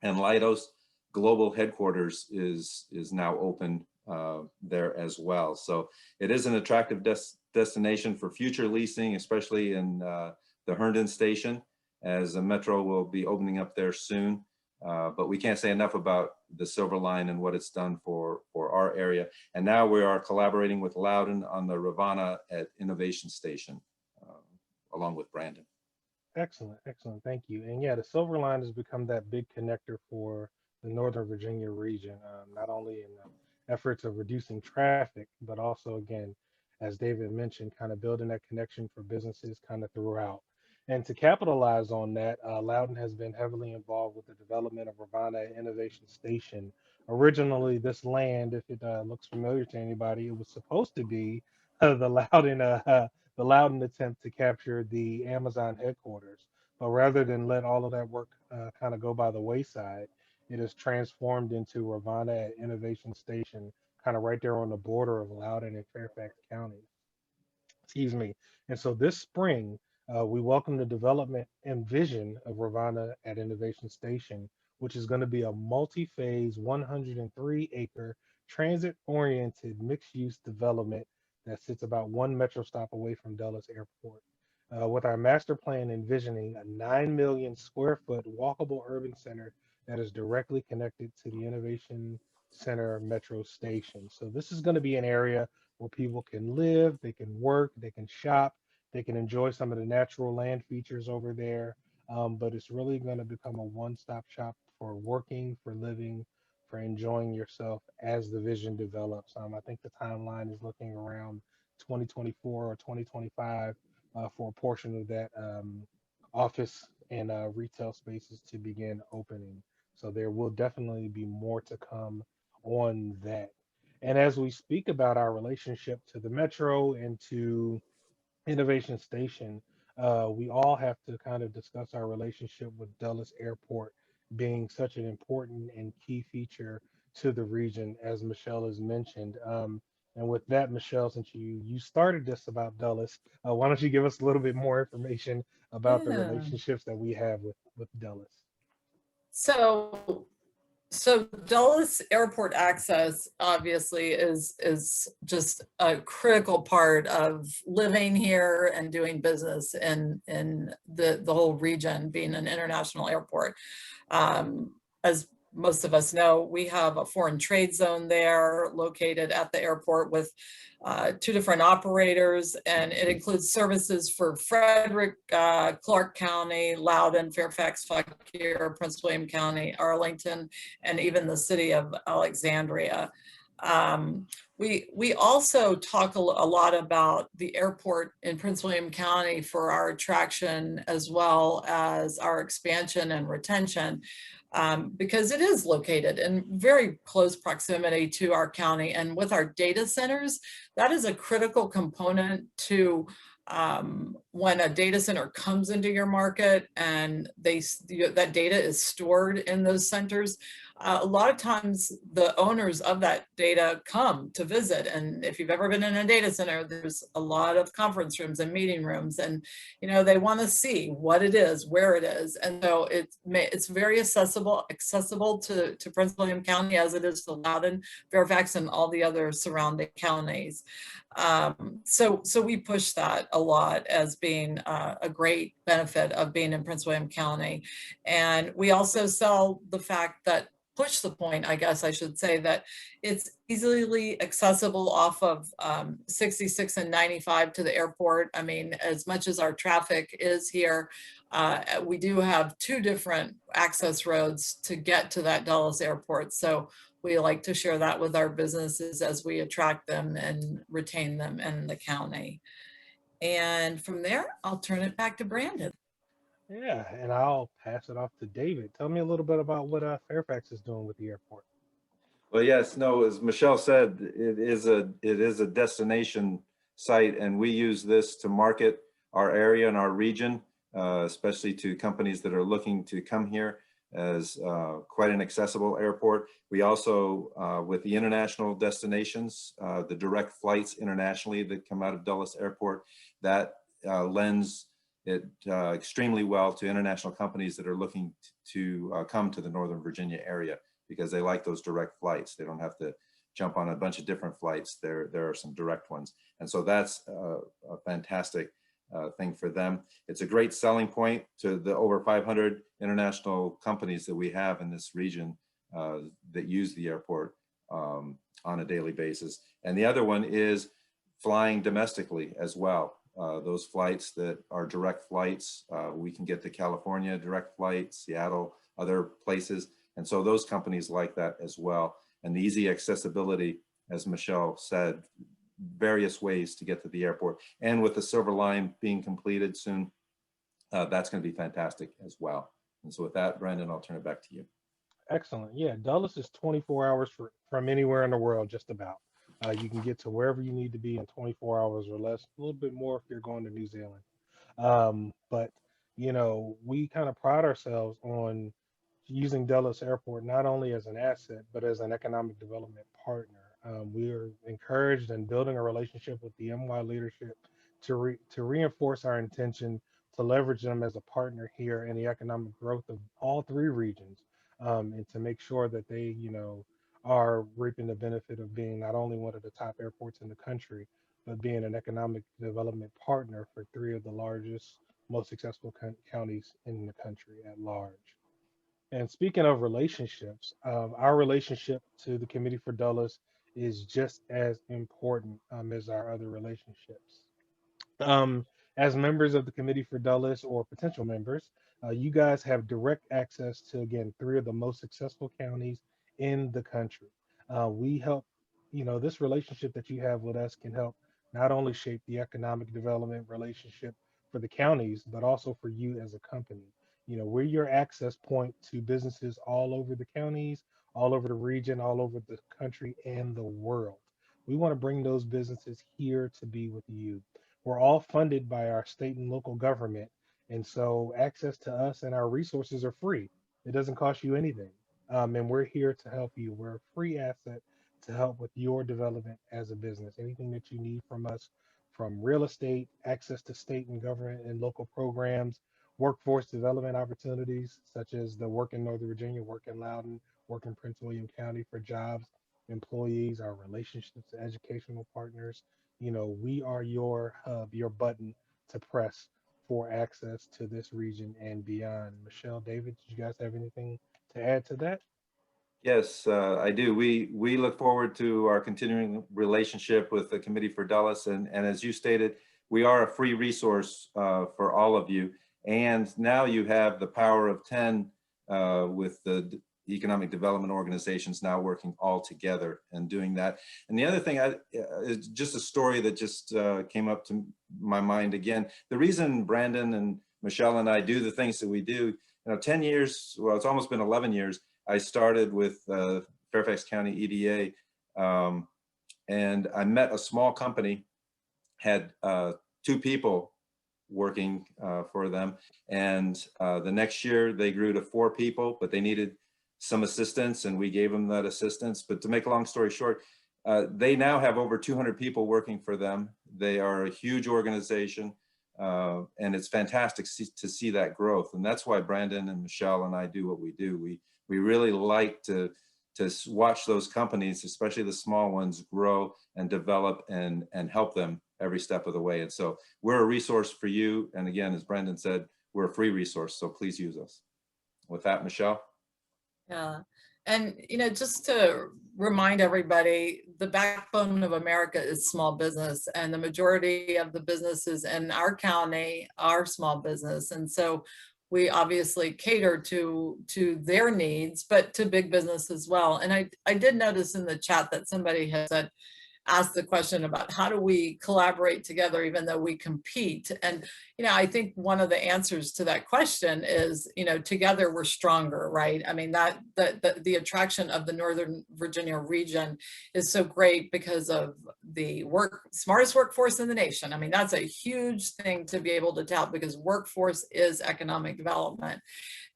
And Leidos global headquarters is now open there as well. So it is an attractive destination for future leasing, especially in the Herndon station, as the Metro will be opening up there soon. But we can't say enough about the Silver Line and what it's done for our area. And now we are collaborating with Loudoun on the Rivanna at Innovation Station, along with Brandon. Excellent, excellent. Thank you. And yeah, the Silver Line has become that big connector for the Northern Virginia region, not only in the efforts of reducing traffic, but also, again, as David mentioned, kind of building that connection for businesses kind of throughout. And to capitalize on that, Loudoun has been heavily involved with the development of Rivanna Innovation Station. Originally, this land, if it looks familiar to anybody, it was supposed to be the Loudoun attempt to capture the Amazon headquarters. But rather than let all of that work kind of go by the wayside, it is transformed into Rivanna Innovation Station, kind of right there on the border of Loudoun and Fairfax counties. Excuse me. And so this spring, we welcome the development and vision of Rivanna at Innovation Station, which is going to be a multi-phase 103-acre transit-oriented mixed-use development that sits about one metro stop away from Dulles Airport. With our master plan envisioning a 9 million square foot walkable urban center that is directly connected to the Innovation Center metro station. So this is going to be an area where people can live, they can work, they can shop, they can enjoy some of the natural land features over there. But it's really going to become a one-stop shop for working, for living, for enjoying yourself as the vision develops. I think the timeline is looking around 2024 or 2025 for a portion of that office and retail spaces to begin opening. So there will definitely be more to come on that. And as we speak about our relationship to the metro and to Innovation Station, we all have to kind of discuss our relationship with Dulles Airport being such an important and key feature to the region, as Michelle has mentioned. And with that, Michelle, since you started this about Dulles, why don't you give us a little bit more information about the Yeah. relationships that we have with Dulles? So So Dulles Airport access obviously is just a critical part of living here and doing business in the whole region, being an international airport. As most of us know, we have a foreign trade zone there located at the airport with two different operators, and it includes services for Frederick, Clark County, Loudoun, Fairfax, Fauquier, Prince William County, Arlington, and even the city of Alexandria. We also talk a lot about the airport in Prince William County for our attraction as well as our expansion and retention, because it is located in very close proximity to our county. And with our data centers, that is a critical component to when a data center comes into your market and that data is stored in those centers. A lot of times the owners of that data come to visit. And if you've ever been in a data center, there's a lot of conference rooms and meeting rooms, and they want to see what it is, where it is. And so it's very accessible to Prince William County, as it is to Loudoun, Fairfax, and all the other surrounding counties. So we push that a lot as being a great benefit of being in Prince William County. And we also sell the fact that, push the point, I guess I should say, that it's easily accessible off of 66 and 95 to the airport. I mean, as much as our traffic is here, we do have two different access roads to get to that Dulles Airport. So we like to share that with our businesses as we attract them and retain them in the county. And from there, I'll turn it back to Brandon. Yeah, and I'll pass it off to David. Tell me a little bit about what Fairfax is doing with the airport. Well, yes, no, as Michelle said, it is a destination site, and we use this to market our area and our region, especially to companies that are looking to come here, as quite an accessible airport. We also, with the international destinations, the direct flights internationally that come out of Dulles Airport, that lends it extremely well to international companies that are looking to come to the Northern Virginia area, because they like those direct flights. They don't have to jump on a bunch of different flights. There are some direct ones. And so that's a fantastic thing for them. It's a great selling point to the over 500 international companies that we have in this region that use the airport on a daily basis. And the other one is flying domestically as well. Those flights that are direct flights, we can get to California, direct flights, Seattle, other places. And so those companies like that as well. And the easy accessibility, as Michelle said, various ways to get to the airport. And with the Silver Line being completed soon, that's going to be fantastic as well. And so with that, Brandon, I'll turn it back to you. Excellent. Yeah, Dulles is 24 hours from anywhere in the world, just about. You can get to wherever you need to be in 24 hours or less, a little bit more if you're going to New Zealand. But, we kind of pride ourselves on using Dulles Airport not only as an asset, but as an economic development partner. We are encouraged and building a relationship with the MY leadership to reinforce our intention to leverage them as a partner here in the economic growth of all three regions, and to make sure that they, are reaping the benefit of being not only one of the top airports in the country, but being an economic development partner for three of the largest, most successful counties in the country at large. And speaking of relationships, our relationship to the Committee for Dulles is just as important as our other relationships. Um, as members of the Committee for Dulles or potential members, you guys have direct access to, again, three of the most successful counties in the country. We help, this relationship that you have with us can help not only shape the economic development relationship for the counties, but also for you as a company. We're your access point to businesses all over the counties, all over the region, all over the country and the world. We want to bring those businesses here to be with you. We're all funded by our state and local government. And so access to us and our resources are free. It doesn't cost you anything. And we're here to help you. We're a free asset to help with your development as a business. Anything that you need from us, from real estate, access to state and government and local programs, workforce development opportunities, such as the Work in Northern Virginia, Work in Loudoun, Work in Prince William County for jobs, employees, our relationships, educational partners. We are your hub, your button to press for access to this region and beyond. Michelle, David, did you guys have anything to add to that? Yes, I do. We look forward to our continuing relationship with the Committee for Dulles. And as you stated, we are a free resource for all of you. And now you have the power of 10 with the economic development organizations now working all together and doing that. And the other thing is just a story that just came up to my mind again. The reason Brandon and Michelle and I do the things that we do, 10 years, well, it's almost been 11 years. I started with Fairfax County EDA, and I met a small company, had 2 people working for them. And the next year they grew to 4 people, but they needed some assistance and we gave them that assistance. But to make a long story short, they now have over 200 people working for them. They are a huge organization and it's fantastic to see that growth. And that's why Brandon and Michelle and I do what we do. We really like to watch those companies, especially the small ones, grow and develop and help them every step of the way. And so we're a resource for you. And again, as Brandon said, we're a free resource, so please use us. With that, Michelle. Yeah. And, just to remind everybody, the backbone of America is small business, and the majority of the businesses in our county are small business. And so we obviously cater to their needs, but to big business as well. And I did notice in the chat that somebody has asked the question about how do we collaborate together even though we compete. And I think one of the answers to that question is together we're stronger, right? I mean, that the attraction of the Northern Virginia region is so great because of the smartest workforce in the nation. I mean, that's a huge thing to be able to tout, because workforce is economic development.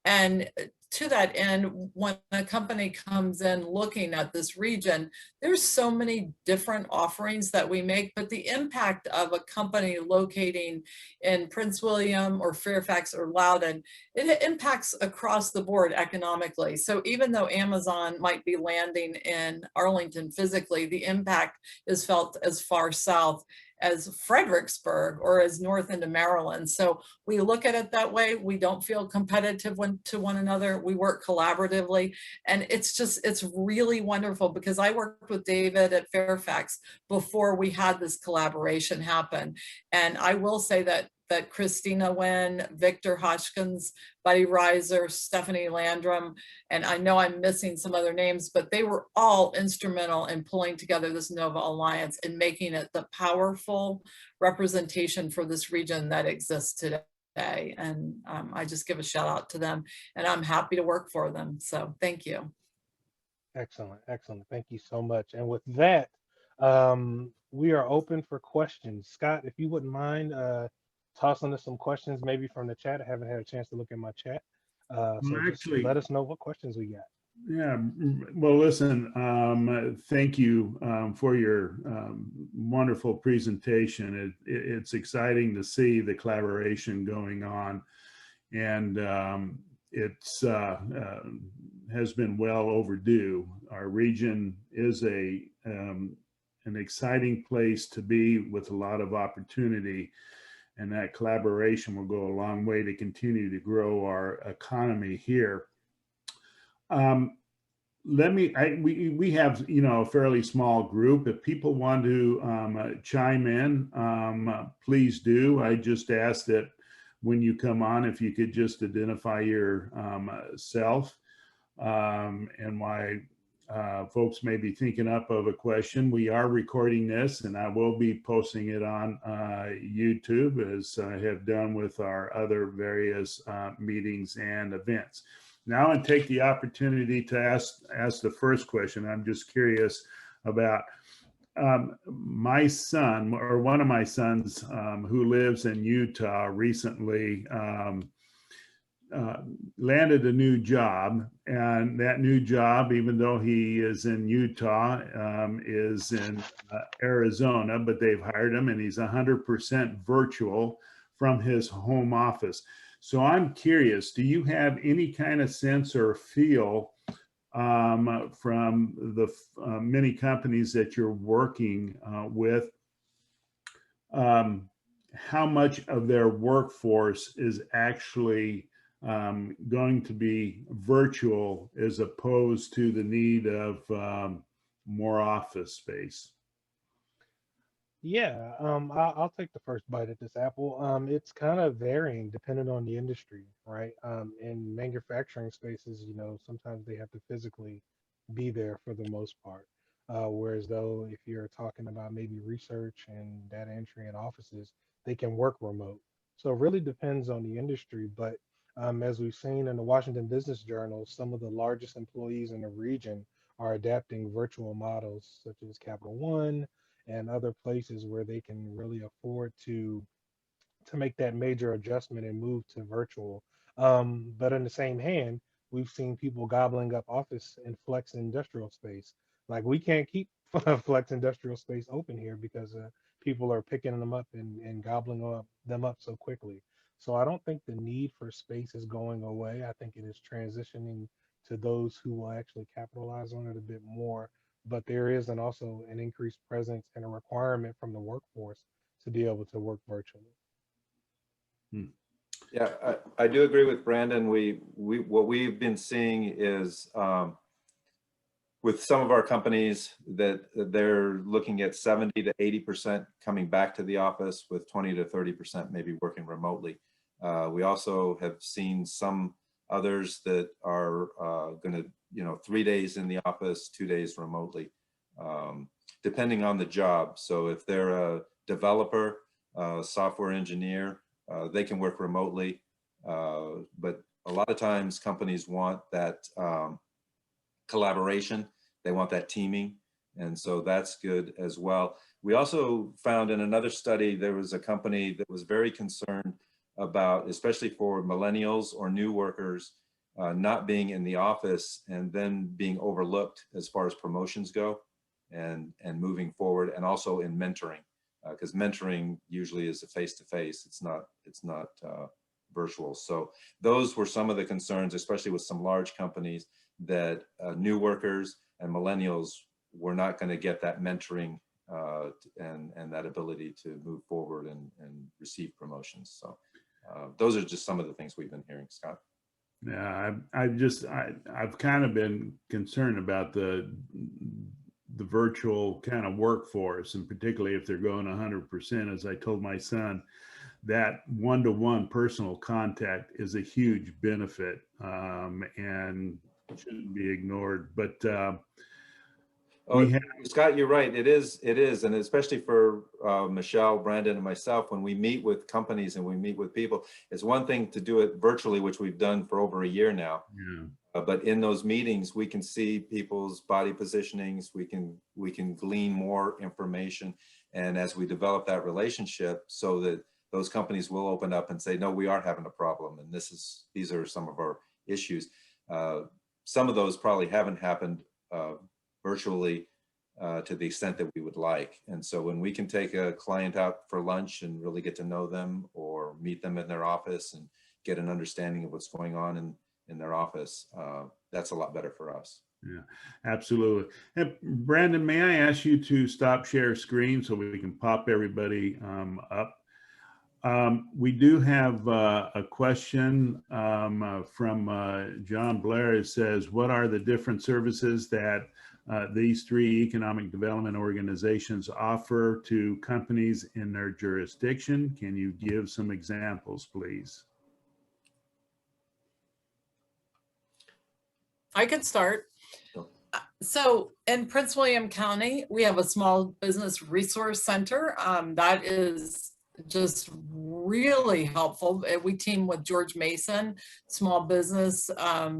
And to that end, when a company comes in looking at this region, there's so many different offerings that we make, but the impact of a company locating in Prince William or Fairfax or Loudoun, it impacts across the board economically. So even though Amazon might be landing in Arlington physically, the impact is felt as far south as Fredericksburg or as north into Maryland. So we look at it that way. We don't feel competitive to one another. We work collaboratively. And it's really wonderful, because I worked with David at Fairfax before we had this collaboration happen. And I will say that Christina Wynn, Victor Hodgkins, Buddy Reiser, Stephanie Landrum, and I know I'm missing some other names, but they were all instrumental in pulling together this Nova Alliance and making it the powerful representation for this region that exists today. And I just give a shout out to them, and I'm happy to work for them. So thank you. Excellent. Excellent. Thank you so much. And with that, we are open for questions. Scott, if you wouldn't mind tossing us some questions, maybe from the chat. I haven't had a chance to look at my chat. So actually, let us know what questions we got. Yeah, well, listen, thank you for your wonderful presentation. It's exciting to see the collaboration going on, and it's has been well overdue. Our region is an exciting place to be, with a lot of opportunity, and that collaboration will go a long way to continue to grow our economy here. We have, a fairly small group. If people want to chime in, please do. I just ask that when you come on, if you could just identify your self and why folks may be thinking up of a question. We are recording this, and I will be posting it on YouTube, as I have done with our other various meetings and events. Now I take the opportunity to ask the first question. I'm just curious about my son, or one of my sons, who lives in Utah, recently landed a new job, and that new job, even though he is in Utah, is in Arizona, but they've hired him and he's 100% virtual from his home office. So I'm curious, do you have any kind of sense or feel from the many companies that you're working with, how much of their workforce is actually going to be virtual as opposed to the need of more office space? Yeah, I'll take the first bite at this apple. It's kind of varying depending on the industry, right? In manufacturing spaces, sometimes they have to physically be there for the most part. Whereas though, if you're talking about maybe research and data entry and offices, they can work remote. So it really depends on the industry. But as we've seen in the Washington Business Journal, some of the largest employees in the region are adapting virtual models, such as Capital One and other places where they can really afford to make that major adjustment and move to virtual. But in the same hand, we've seen people gobbling up office and flex industrial space. Like we can't keep flex industrial space open here because people are picking them up and gobbling them up so quickly. So I don't think the need for space is going away. I think it is transitioning to those who will actually capitalize on it a bit more. But there is also an increased presence and a requirement from the workforce to be able to work virtually. Yeah, I do agree with Brandon. What we've been seeing is with some of our companies that they're looking at 70 to 80% coming back to the office, with 20 to 30% maybe working remotely. We also have seen some others that are going to, 3 days in the office, 2 days remotely, depending on the job. So if they're a developer, software engineer, they can work remotely, but a lot of times companies want that collaboration. They want that teaming, and so that's good as well. We also found in another study, there was a company that was very concerned about, especially for millennials or new workers, not being in the office and then being overlooked as far as promotions go and moving forward, and also in mentoring. Because mentoring usually is a face-to-face. It's not virtual. So those were some of the concerns, especially with some large companies, that new workers and millennials were not going to get that mentoring and that ability to move forward and receive promotions. So those are just some of the things we've been hearing, Scott. Yeah, I've kind of been concerned about the virtual kind of workforce, and particularly if they're going 100%. As I told my son, that one-to-one personal contact is a huge benefit and shouldn't be ignored. But Scott, you're right. It is, and especially for Michelle, Brandon, and myself, when we meet with companies and we meet with people, it's one thing to do it virtually, which we've done for over a year now. Yeah. But in those meetings, we can see people's body positionings. We can glean more information, and as we develop that relationship, so that those companies will open up and say, no, we are having a problem, and these are some of our issues. Some of those probably haven't happened virtually to the extent that we would like. And so when we can take a client out for lunch and really get to know them, or meet them in their office and get an understanding of what's going on in their office, that's a lot better for us. Yeah, absolutely. And Brandon, may I ask you to stop share screen so we can pop everybody up? We do have a question from John Blair. It says, what are the different services that these three economic development organizations offer to companies in their jurisdiction? Can you give some examples, please? I can start. So in Prince William County, we have a small business resource center that is just really helpful. We team with George Mason Small Business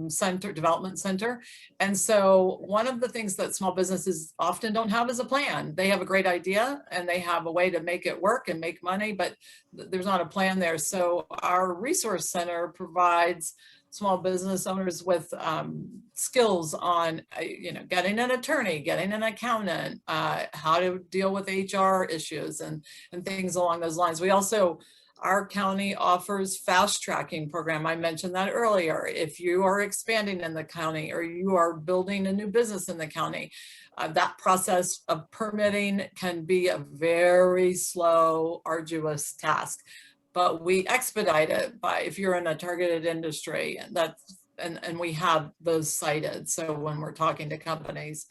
Center, Development Center. And so one of the things that small businesses often don't have is a plan. They have a great idea and they have a way to make it work and make money, but there's not a plan there. So our resource center provides small business owners with skills on, getting an attorney, getting an accountant, how to deal with HR issues and things along those lines. We also, our county offers fast tracking program. I mentioned that earlier. If you are expanding in the county or you are building a new business in the county, that process of permitting can be a very slow, arduous task. But we expedite it by, if you're in a targeted industry, and we have those cited. So when we're talking to companies,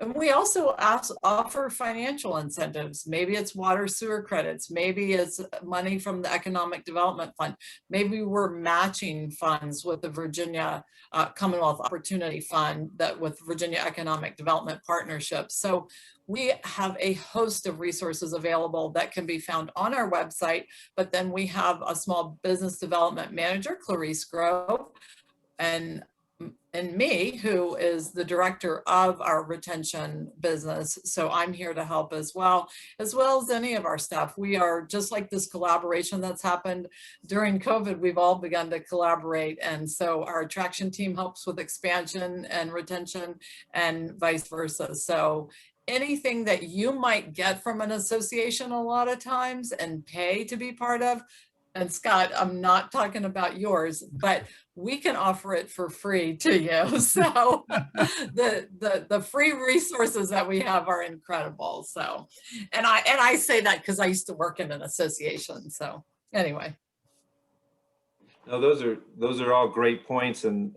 and we also offer financial incentives. Maybe it's water sewer credits. Maybe it's money from the Economic Development Fund. Maybe we're matching funds with the Virginia Commonwealth Opportunity Fund, that with Virginia Economic Development Partnership. So we have a host of resources available that can be found on our website, but then we have a small business development manager, Clarice Grove, and me, who is the director of our retention business. So I'm here to help as well as any of our staff. We are just like this collaboration that's happened during COVID. We've all begun to collaborate. And so our attraction team helps with expansion and retention and vice versa. So anything that you might get from an association a lot of times and pay to be part of, and Scott, I'm not talking about yours, but we can offer it for free to you. So the free resources that we have are incredible. So, and I say that because I used to work in an association. So anyway. No, those are all great points, and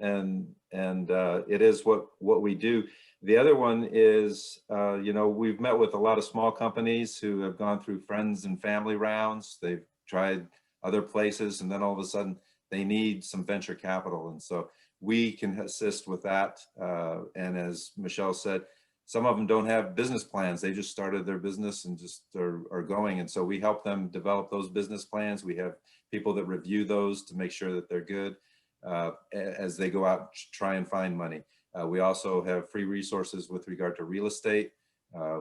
it is what we do. The other one is, we've met with a lot of small companies who have gone through friends and family rounds. They've tried other places, and then all of a sudden they need some venture capital. And so we can assist with that. And as Michelle said, some of them don't have business plans. They just started their business and just are going. And so we help them develop those business plans. We have people that review those to make sure that they're good as they go out to try and find money. We also have free resources with regard to real estate.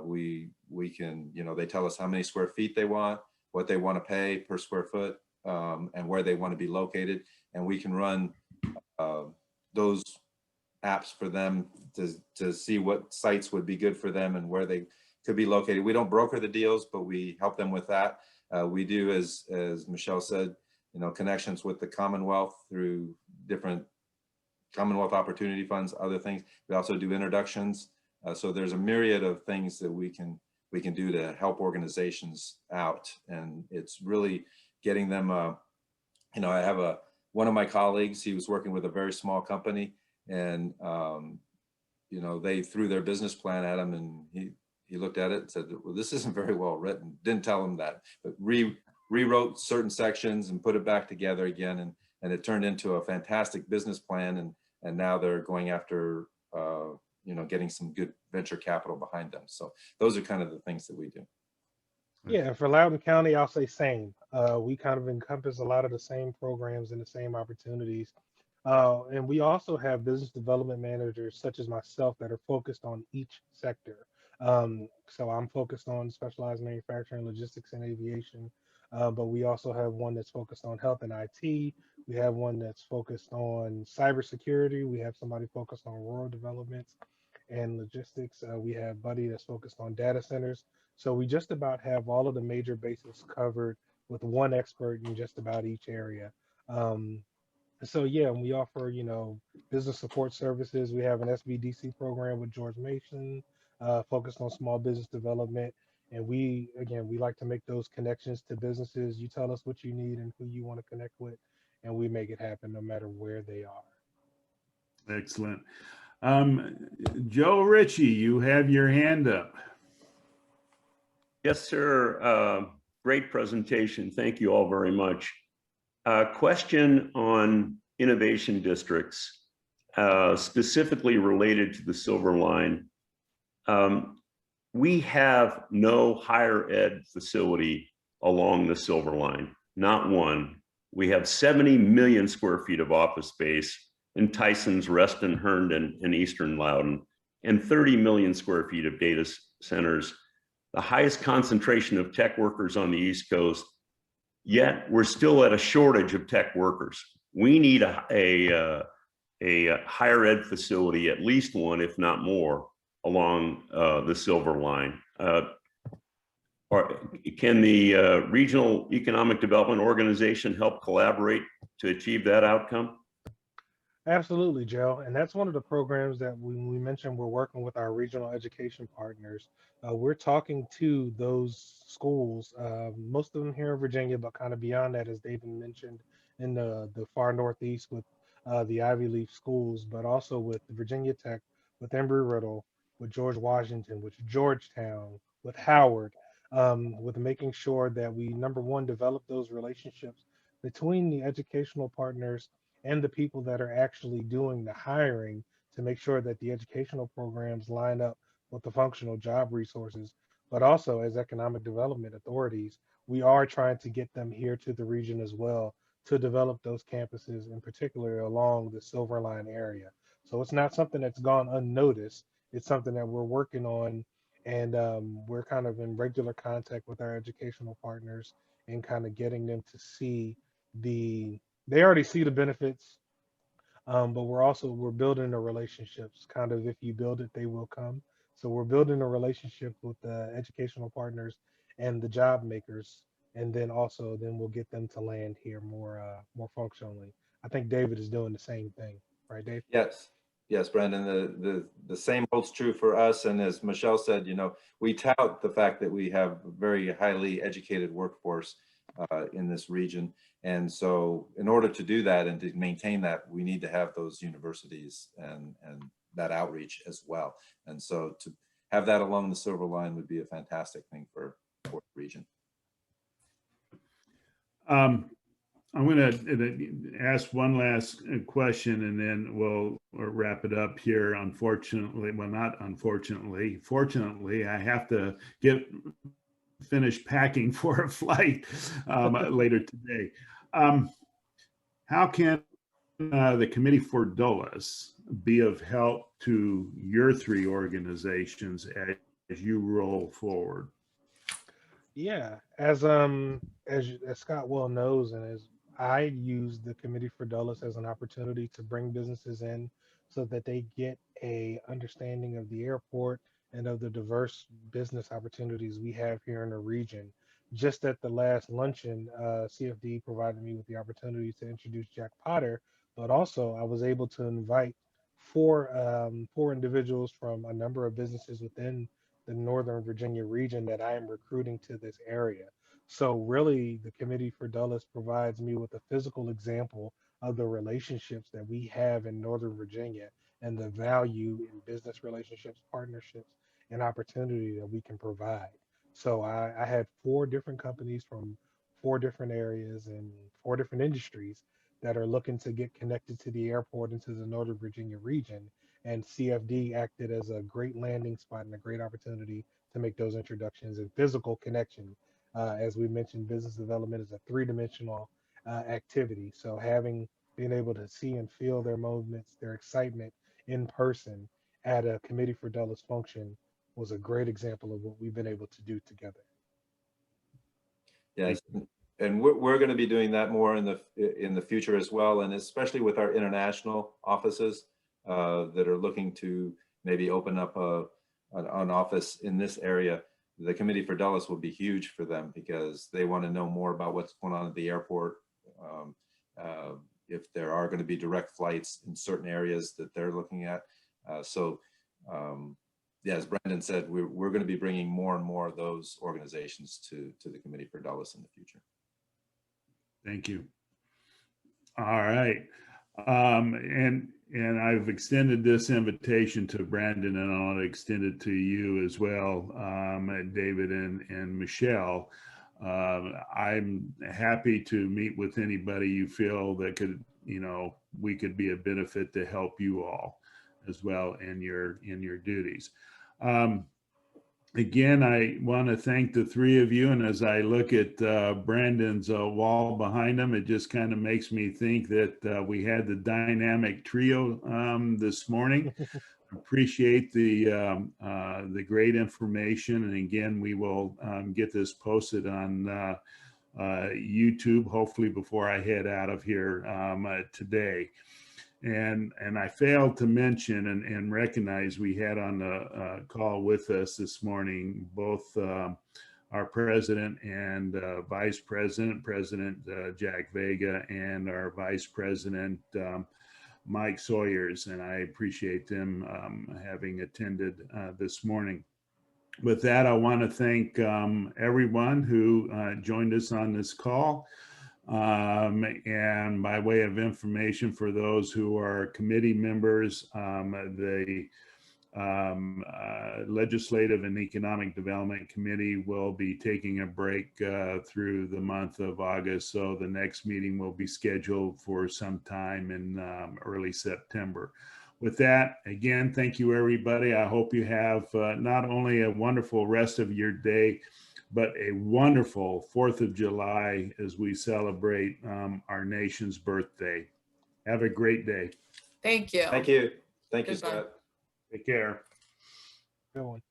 We can, they tell us how many square feet they want, what they want to pay per square foot, and where they want to be located. And we can run those apps for them to see what sites would be good for them and where they could be located. We don't broker the deals, but we help them with that. We do, as Michelle said, connections with the Commonwealth through different Commonwealth opportunity funds, other things. We also do introductions. So there's a myriad of things that we can do to help organizations out. And it's really getting them, I have one of my colleagues, he was working with a very small company, and they threw their business plan at him, and he looked at it and said, well, this isn't very well written. Didn't tell him that, but rewrote certain sections and put it back together again, and it turned into a fantastic business plan, and now they're going after getting some good venture capital behind them. So those are kind of the things that we do. Yeah, for Loudoun County, I'll say same. We kind of encompass a lot of the same programs and the same opportunities. And we also have business development managers such as myself that are focused on each sector. So I'm focused on specialized manufacturing, logistics, and aviation. But we also have one that's focused on health and IT. We have one that's focused on cybersecurity. We have somebody focused on rural development and logistics. We have Buddy that's focused on data centers. So we just about have all of the major bases covered with one expert in just about each area. So yeah, we offer, business support services. We have an SBDC program with George Mason, focused on small business development. And we like to make those connections to businesses. You tell us what you need and who you want to connect with, and we make it happen no matter where they are. Excellent. Joe Ritchie, you have your hand up. Yes, sir. Great presentation. Thank you all very much. Question on innovation districts. specifically related to the Silver Line. We have no higher ed facility along the Silver Line, not one. We have 70 million square feet of office space in Tyson's, Reston, Herndon, and Eastern Loudoun, and 30 million square feet of data centers, the highest concentration of tech workers on the East Coast, yet we're still at a shortage of tech workers. We need a higher ed facility, at least one, if not more, along the Silver Line. Or can the Regional Economic Development Organization help collaborate to achieve that outcome? Absolutely, Joe. And that's one of the programs that we mentioned we're working with our regional education partners. We're talking to those schools, most of them here in Virginia, but kind of beyond that, as David mentioned, in the far Northeast with the Ivy Leaf schools, but also with Virginia Tech, with Embry-Riddle, with George Washington, with Georgetown, with Howard, with making sure that we, number one, develop those relationships between the educational partners and the people that are actually doing the hiring to make sure that the educational programs line up with the functional job resources. But also, as economic development authorities, we are trying to get them here to the region as well to develop those campuses, in particular along the Silver Line area. So it's not something that's gone unnoticed. It's something that we're working on, and we're kind of in regular contact with our educational partners and kind of getting them to see they already see the benefits, but we're building the relationships. Kind of, if you build it, they will come. So we're building a relationship with the educational partners and the job makers, and then we'll get them to land here more functionally. I think David is doing the same thing, right, Dave? Yes, yes, Brandon. The same holds true for us. And as Michelle said, we tout the fact that we have a very highly educated workforce in this region. And so in order to do that and to maintain that, we need to have those universities and that outreach as well. And so to have that along the Silver Line would be a fantastic thing for the region. I'm going to ask one last question and then we'll wrap it up here. Unfortunately, well, not unfortunately, fortunately, I have to finish packing for a flight later today. How can the Committee for Dulles be of help to your three organizations as you roll forward? Yeah, as Scott well knows, and as I use the Committee for Dulles as an opportunity to bring businesses in so that they get a understanding of the airport and of the diverse business opportunities we have here in the region. Just at the last luncheon, CFD provided me with the opportunity to introduce Jack Potter, but also I was able to invite four individuals from a number of businesses within the Northern Virginia region that I am recruiting to this area. So really, the Committee for Dulles provides me with a physical example of the relationships that we have in Northern Virginia and the value in business relationships, partnerships, and opportunity that we can provide. So I had four different companies from four different areas and four different industries that are looking to get connected to the airport and to the Northern Virginia region. And CFD acted as a great landing spot and a great opportunity to make those introductions and physical connection. As we mentioned, business development is a three-dimensional activity. So being able to see and feel their movements, their excitement in person at a Committee for Dulles function was a great example of what we've been able to do together. Yes, and we're going to be doing that more in the future as well, and especially with our international offices that are looking to maybe open up an office in this area. The Committee for Dulles will be huge for them because they want to know more about what's going on at the airport. If there are going to be direct flights in certain areas that they're looking at. Yeah, as Brandon said, we're going to be bringing more and more of those organizations to the Committee for Dulles in the future. Thank you. All right. And I've extended this invitation to Brandon, and I want to extend it to you as well, David and Michelle. I'm happy to meet with anybody you feel that could you know, we could be a benefit to help you all as well in your duties. Again, I want to thank the three of you. And as I look at Brandon's wall behind him, it just kind of makes me think that we had the dynamic trio this morning. Appreciate the great information. And again, we will get this posted on YouTube, hopefully before I head out of here today. And I failed to mention and recognize we had on the call with us this morning both our president and vice president, President Jack Vega, and our vice president Mike Sawyers, and I appreciate them having attended this morning. With that, I want to thank everyone who joined us on this call. And by way of information for those who are committee members, the Legislative and Economic Development Committee will be taking a break through the month of August. So the next meeting will be scheduled for some time in early September. With that, again, thank you, everybody. I hope you have not only a wonderful rest of your day, but a wonderful 4th of July as we celebrate our nation's birthday. Have a great day. Thank you. Thank you. Thank you, Goodbye. Scott. Take care. Good one.